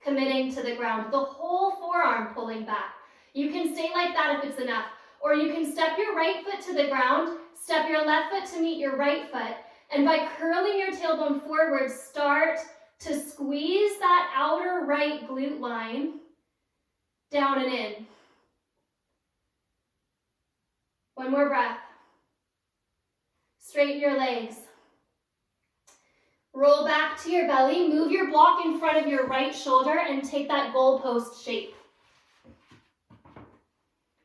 committing to the ground, the whole forearm pulling back. You can stay like that if it's enough, or you can step your right foot to the ground, step your left foot to meet your right foot, and by curling your tailbone forward, start to squeeze that outer right glute line down and in. One more breath. Straighten your legs. Roll back to your belly, move your block in front of your right shoulder and take that goalpost shape.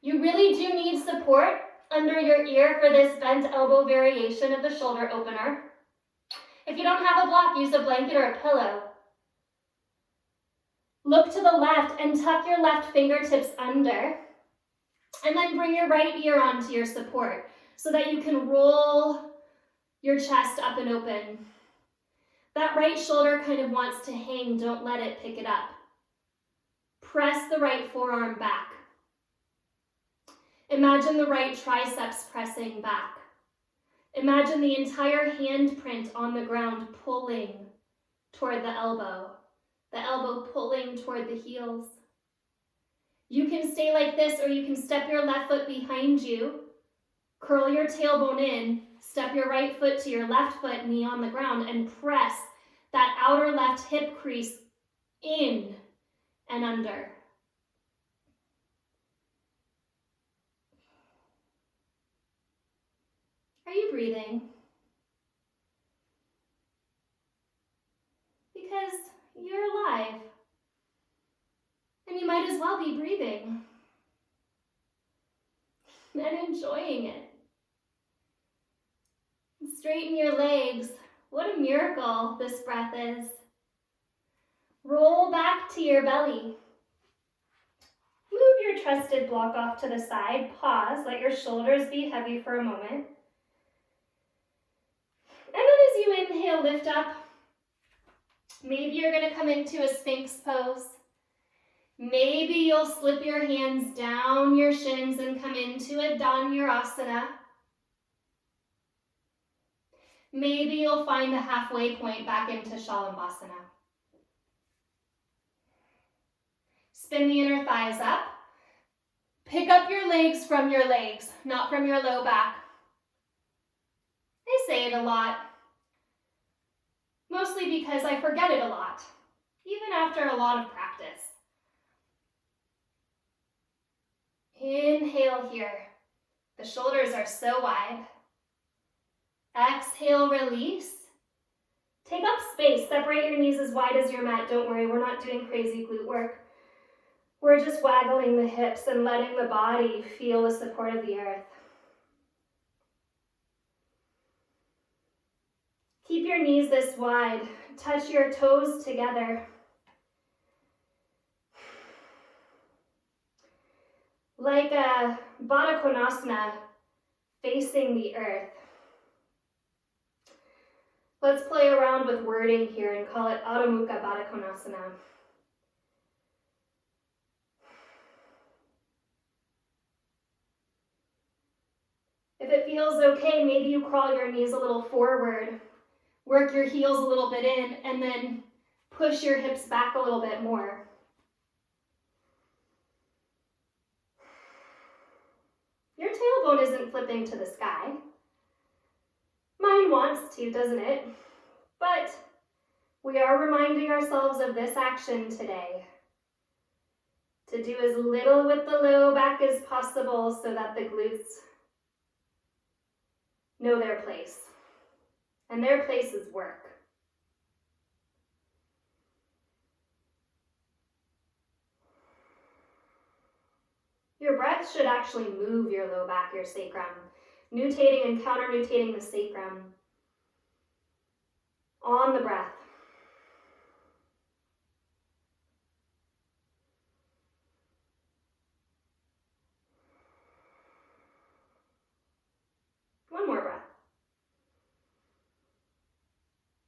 You really do need support under your ear for this bent elbow variation of the shoulder opener. If you don't have a block, use a blanket or a pillow. Look to the left and tuck your left fingertips under, and then bring your right ear onto your support so that you can roll your chest up and open. That right shoulder kind of wants to hang, don't let it pick it up. Press the right forearm back. Imagine the right triceps pressing back. Imagine the entire handprint on the ground pulling toward the elbow pulling toward the heels. You can stay like this, or you can step your left foot behind you, curl your tailbone in, step your right foot to your left foot, knee on the ground, and press that outer left hip crease in and under. Are you breathing? Because you're alive, and you might as well be breathing and enjoying it. Straighten your legs. What a miracle this breath is. Roll back to your belly. Move your trusted block off to the side. Pause. Let your shoulders be heavy for a moment. And then as you inhale, lift up. Maybe you're going to come into a Sphinx pose. Maybe you'll slip your hands down your shins and come into a Dhanurasana. Maybe you'll find the halfway point back into Shalabhasana. Spin the inner thighs up. Pick up your legs from your legs, not from your low back. I say it a lot, mostly because I forget it a lot, even after a lot of practice. Inhale here. The shoulders are so wide. Exhale, release. Take up space. Separate your knees as wide as your mat. Don't worry, we're not doing crazy glute work. We're just waggling the hips and letting the body feel the support of the earth. Keep your knees this wide. Touch your toes together. Like a Baddha Konasana facing the earth. Let's play around with wording here and call it Adho Mukha Baddha Konasana. If it feels okay, maybe you crawl your knees a little forward, work your heels a little bit in, and then push your hips back a little bit more. Your tailbone isn't flipping to the sky. Mine wants to, doesn't it? But we are reminding ourselves of this action today. To do as little with the low back as possible so that the glutes know their place. And their place is work. Your breath should actually move your low back, your sacrum, nutating and counter-nutating the sacrum on the breath. One more breath.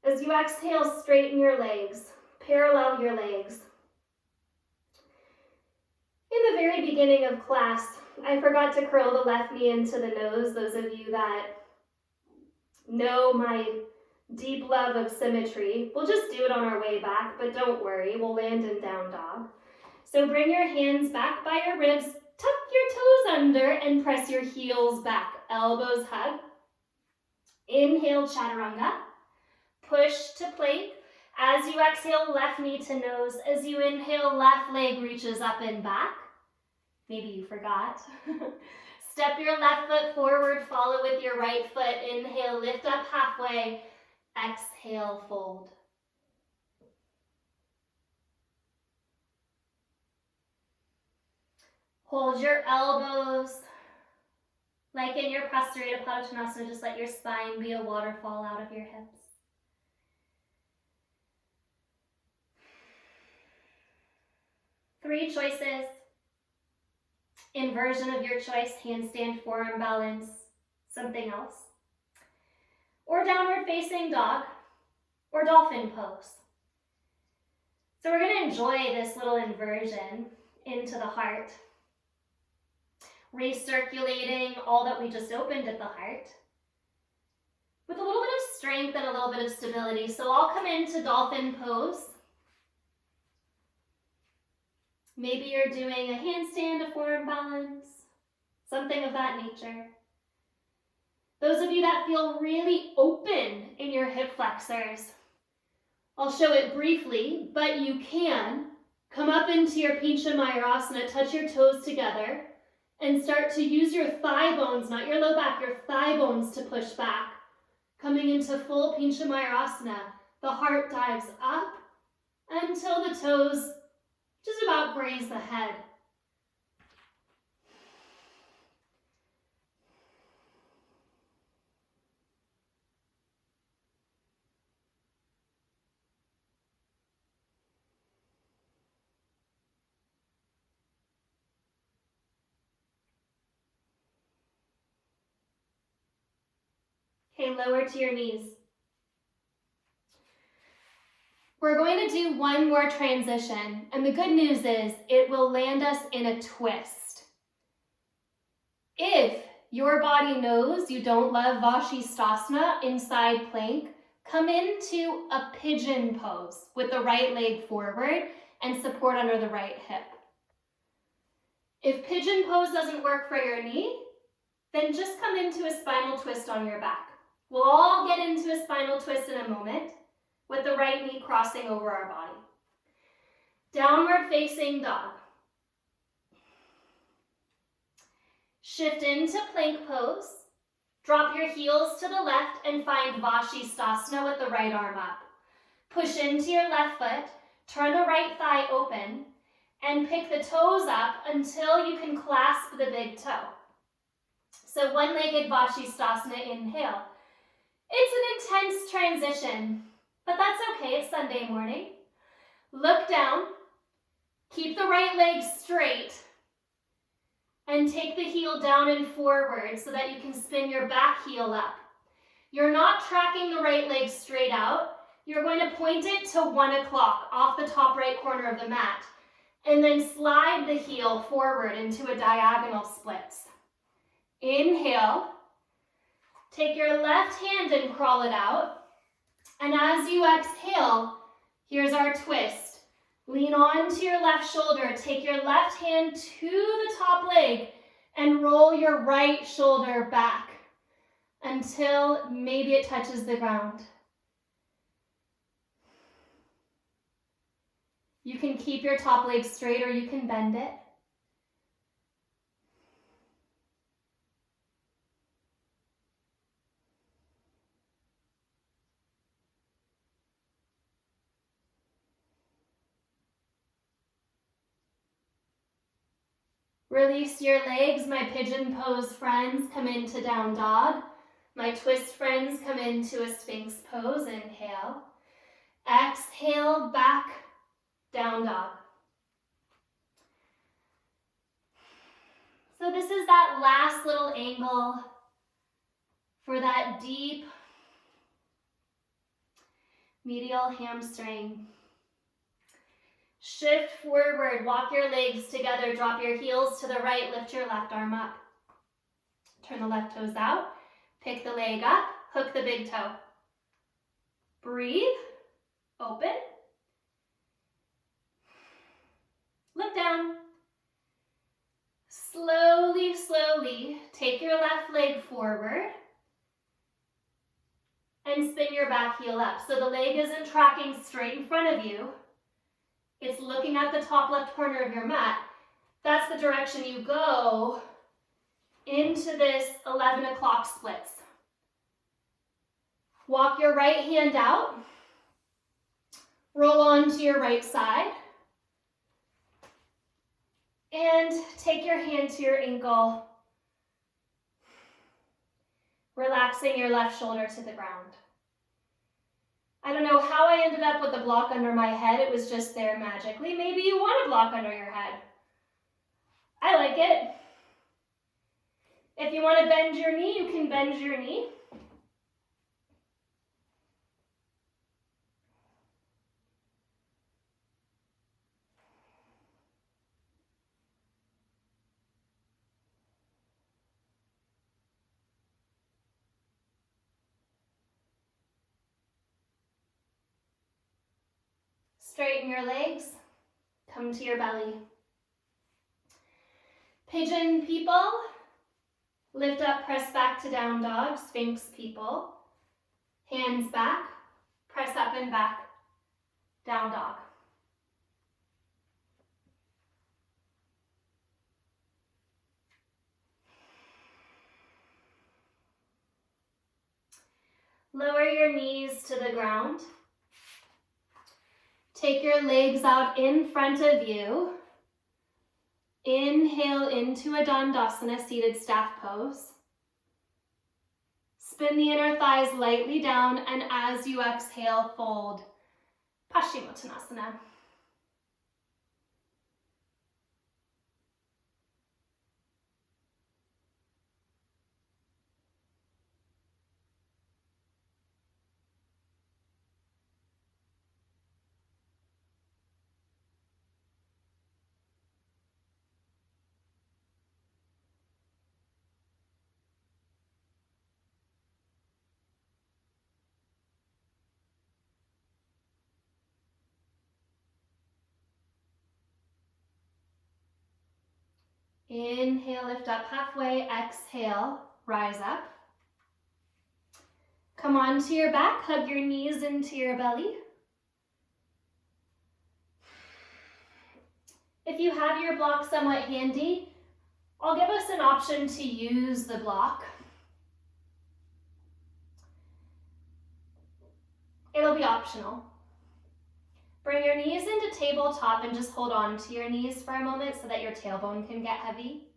As you exhale, straighten your legs, parallel your legs. In the very beginning of class, I forgot to curl the left knee into the nose. Those of you that know my deep love of symmetry, we'll just do it on our way back, but don't worry, we'll land in down dog. So bring your hands back by your ribs, tuck your toes under, and press your heels back. Elbows hug. Inhale, chaturanga. Push to plank. As you exhale, left knee to nose. As you inhale, left leg reaches up and back. Maybe you forgot. Step your left foot forward, follow with your right foot. Inhale, lift up halfway. Exhale, fold. Hold your elbows. Like in your Prasarita Padottanasana, just let your spine be a waterfall out of your hips. Three choices. Inversion of your choice, handstand, forearm balance, something else. Or downward facing dog, or dolphin pose. So we're going to enjoy this little inversion into the heart. Recirculating all that we just opened at the heart. With a little bit of strength and a little bit of stability. So I'll come into dolphin pose. Maybe you're doing a handstand, a forearm balance, something of that nature. Those of you that feel really open in your hip flexors, I'll show it briefly, but you can come up into your Pincha Mayurasana, touch your toes together, and start to use your thigh bones, not your low back, your thigh bones to push back. Coming into full Pincha Mayurasana, the heart dives up until the toes just about graze the head. Okay, lower to your knees. We're going to do one more transition, and the good news is it will land us in a twist. If your body knows you don't love Vashisthasana inside plank, come into a pigeon pose with the right leg forward and support under the right hip. If pigeon pose doesn't work for your knee, then just come into a spinal twist on your back. We'll all get into a spinal twist in a moment with the right knee crossing over our body. Downward facing dog. Shift into plank pose. Drop your heels to the left and find Vashisthasana with the right arm up. Push into your left foot, turn the right thigh open, and pick the toes up until you can clasp the big toe. So one-legged Vashisthasana, inhale. It's an intense transition, but that's okay, it's Sunday morning. Look down, keep the right leg straight, and take the heel down and forward so that you can spin your back heel up. You're not tracking the right leg straight out. You're going to point it to 1 o'clock off the top right corner of the mat, and then slide the heel forward into a diagonal splits. Inhale, take your left hand and crawl it out, and as you exhale, here's our twist. Lean onto your left shoulder, take your left hand to the top leg, and roll your right shoulder back until maybe it touches the ground. You can keep your top leg straight or you can bend it. Release your legs. My pigeon pose friends come into down dog. My twist friends come into a sphinx pose. Inhale. Exhale, back, down dog. So this is that last little angle for that deep medial hamstring. Shift forward, walk your legs together, drop your heels to the right, lift your left arm up. Turn the left toes out, pick the leg up, hook the big toe. Breathe, open. Look down. Slowly, slowly, take your left leg forward and spin your back heel up. So the leg isn't tracking straight in front of you. It's looking at the top left corner of your mat. That's the direction you go into this 11 o'clock splits. Walk your right hand out. Roll onto your right side. And take your hand to your ankle, relaxing your left shoulder to the ground. I don't know how I ended up with a block under my head. It was just there magically. Maybe you want a block under your head. I like it. If you want to bend your knee, you can bend your knee. Straighten your legs, come to your belly. Pigeon people, lift up, press back to down dog, sphinx people. Hands back, press up and back, down dog. Lower your knees to the ground. Take your legs out in front of you. Inhale into a Dandasana, seated staff pose. Spin the inner thighs lightly down, and as you exhale, fold Paschimottanasana. Inhale, lift up halfway. Exhale, rise up. Come onto your back, hug your knees into your belly. If you have your block somewhat handy, I'll give us an option to use the block. It'll be optional. Bring your knees into tabletop and just hold on to your knees for a moment so that your tailbone can get heavy.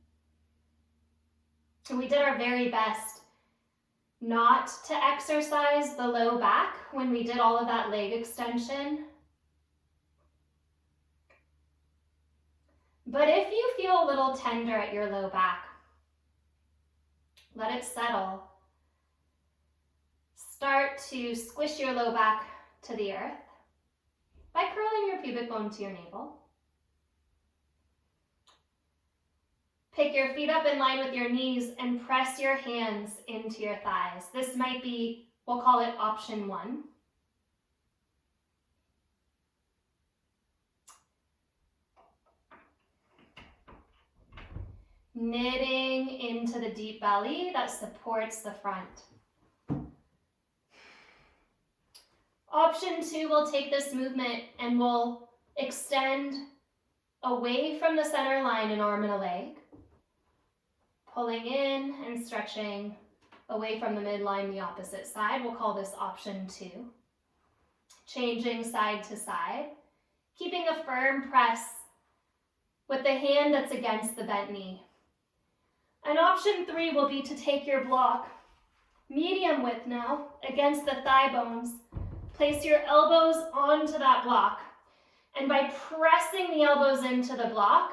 And we did our very best not to exercise the low back when we did all of that leg extension. But if you feel a little tender at your low back, let it settle. Start to squish your low back to the earth by curling your pubic bone to your navel. Pick your feet up in line with your knees and press your hands into your thighs. This might be, we'll call it option 1. Knitting into the deep belly that supports the front. Option 2, we'll take this movement and we'll extend away from the center line, an arm and a leg. Pulling in and stretching away from the midline, the opposite side. We'll call this option 2. Changing side to side. Keeping a firm press with the hand that's against the bent knee. And option 3 will be to take your block, medium width now, against the thigh bones. Place your elbows onto that block. And by pressing the elbows into the block,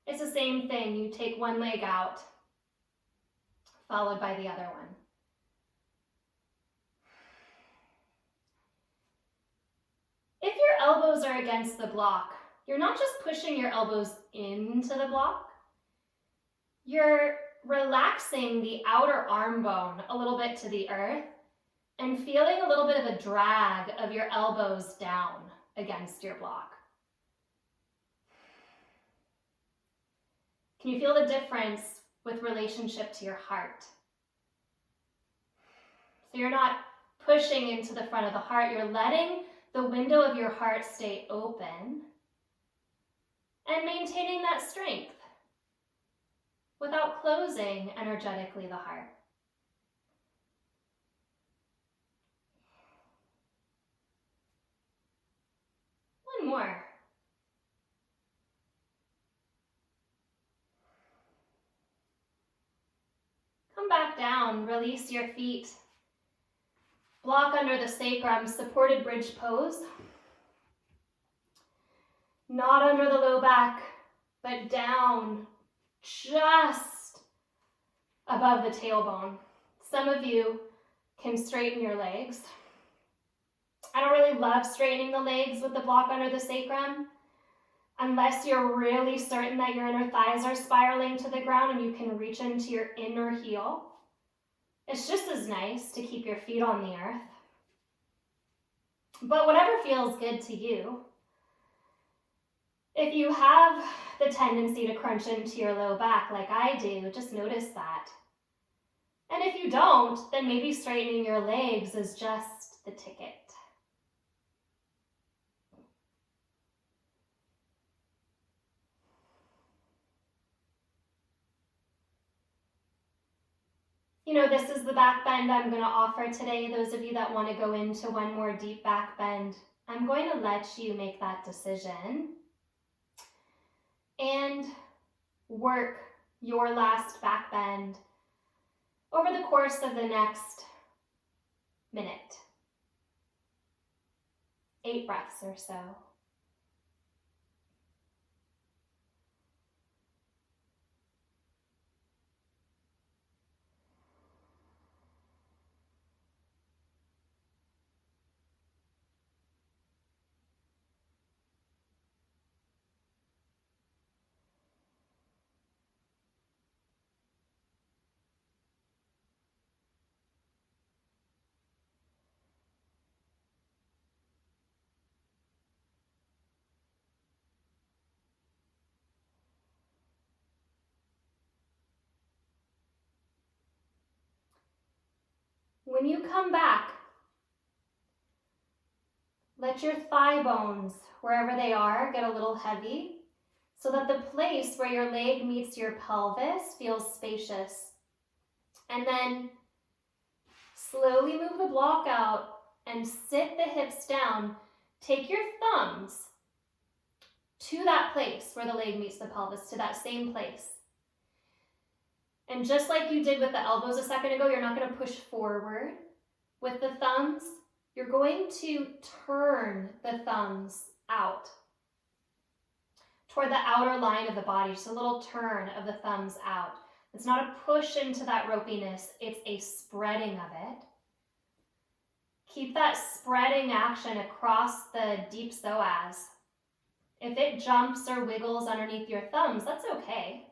it's the same thing. You take one leg out, followed by the other one. If your elbows are against the block, you're not just pushing your elbows into the block, you're relaxing the outer arm bone a little bit to the earth and feeling a little bit of a drag of your elbows down against your block. Can you feel the difference with relationship to your heart? So you're not pushing into the front of the heart, you're letting the window of your heart stay open and maintaining that strength without closing energetically the heart. One more. Come back down, release your feet. Block under the sacrum, supported bridge pose. Not under the low back, but down just above the tailbone. Some of you can straighten your legs. I don't really love straightening the legs with the block under the sacrum unless you're really certain that your inner thighs are spiraling to the ground and you can reach into your inner heel. It's just as nice to keep your feet on the earth. But whatever feels good to you. If you have the tendency to crunch into your low back like I do, just notice that. And if you don't, then maybe straightening your legs is just the ticket. You know, this is the back bend I'm going to offer today. Those of you that want to go into one more deep back bend, I'm going to let you make that decision and work your last back bend over the course of the next minute. 8 breaths or so. When you come back, let your thigh bones, wherever they are, get a little heavy so that the place where your leg meets your pelvis feels spacious. And then slowly move the block out and sit the hips down. Take your thumbs to that place where the leg meets the pelvis, to that same place. And just like you did with the elbows a second ago, you're not going to push forward with the thumbs. You're going to turn the thumbs out toward the outer line of the body, just a little turn of the thumbs out. It's not a push into that ropiness, it's a spreading of it. Keep that spreading action across the deep psoas. If it jumps or wiggles underneath your thumbs, that's okay.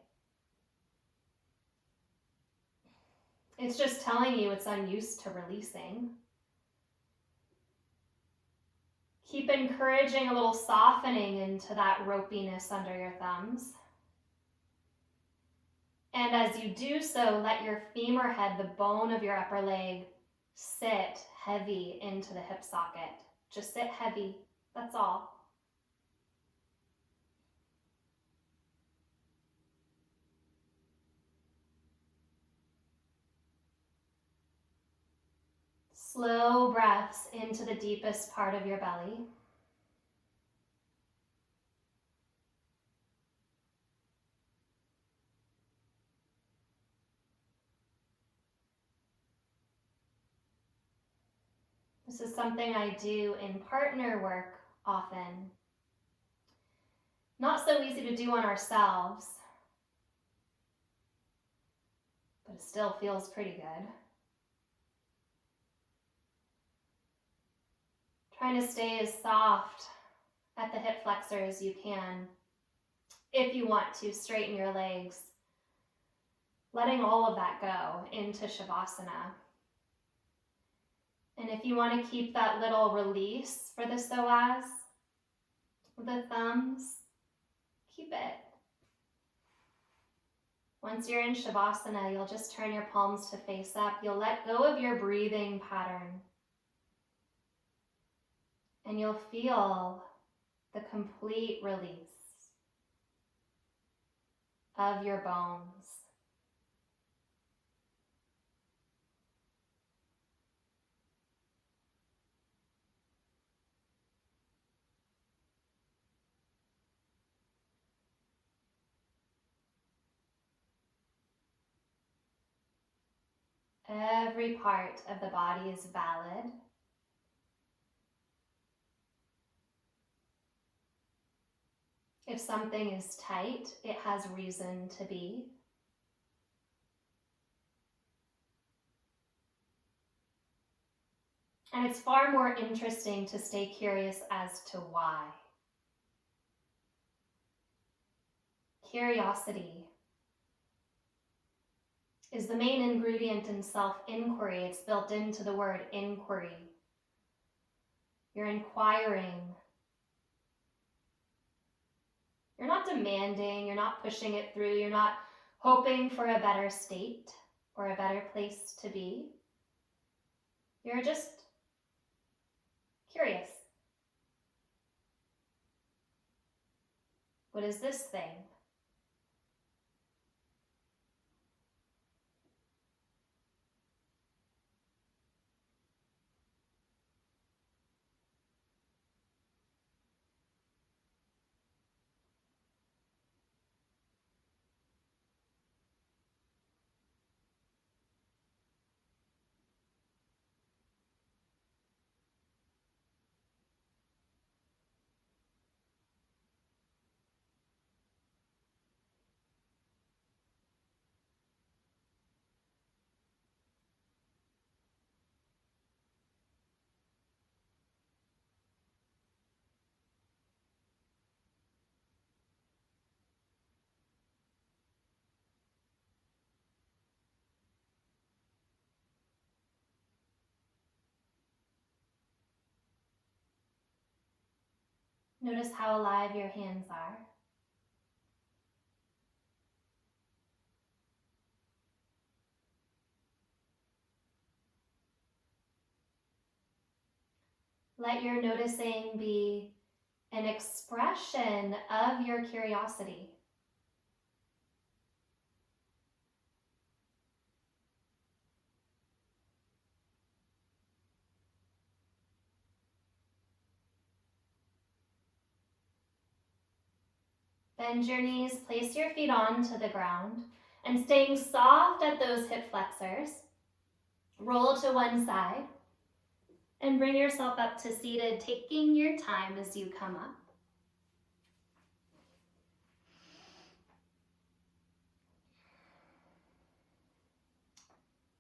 It's just telling you it's unused to releasing. Keep encouraging a little softening into that ropiness under your thumbs. And as you do so, let your femur head, the bone of your upper leg, sit heavy into the hip socket. Just sit heavy, that's all. Slow breaths into the deepest part of your belly. This is something I do in partner work often. Not so easy to do on ourselves, but it still feels pretty good. Trying to stay as soft at the hip flexor as you can. If you want to straighten your legs, letting all of that go into Shavasana. And if you want to keep that little release for the psoas, the thumbs, keep it. Once you're in Shavasana, you'll just turn your palms to face up. You'll let go of your breathing pattern. And you'll feel the complete release of your bones. Every part of the body is valid. If something is tight, it has reason to be. And it's far more interesting to stay curious as to why. Curiosity is the main ingredient in self-inquiry. It's built into the word inquiry. You're inquiring. You're not demanding, you're not pushing it through, you're not hoping for a better state or a better place to be. You're just curious. What is this thing? Notice how alive your hands are.
Let your noticing be an expression of your curiosity. Bend your knees, place your feet onto the ground, and staying soft at those hip flexors, roll to one side and bring yourself up to seated, taking your time as you come up.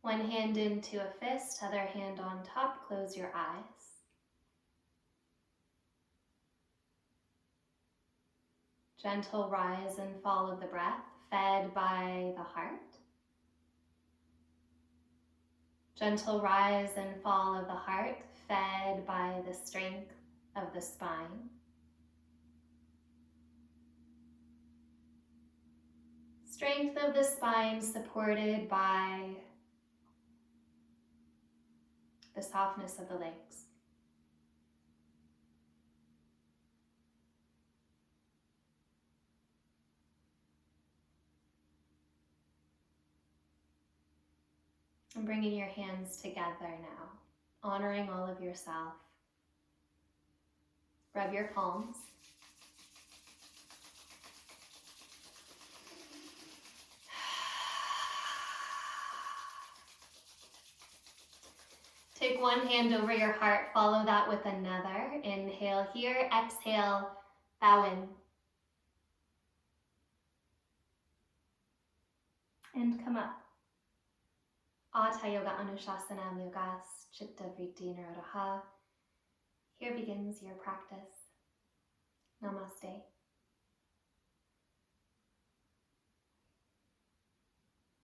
One hand into a fist, other hand on top, close your eyes. Gentle rise and fall of the breath, fed by the heart. Gentle rise and fall of the heart, fed by the strength of the spine. Strength of the spine supported by the softness of the legs. And bringing your hands together now, honoring all of yourself. Rub your palms. Take one hand over your heart, follow that with another. Inhale here, exhale, bow in. And come up. Hatha Yoga Anushasanam Yogas Chitta Vritti Nirodha. Here begins your practice. Namaste.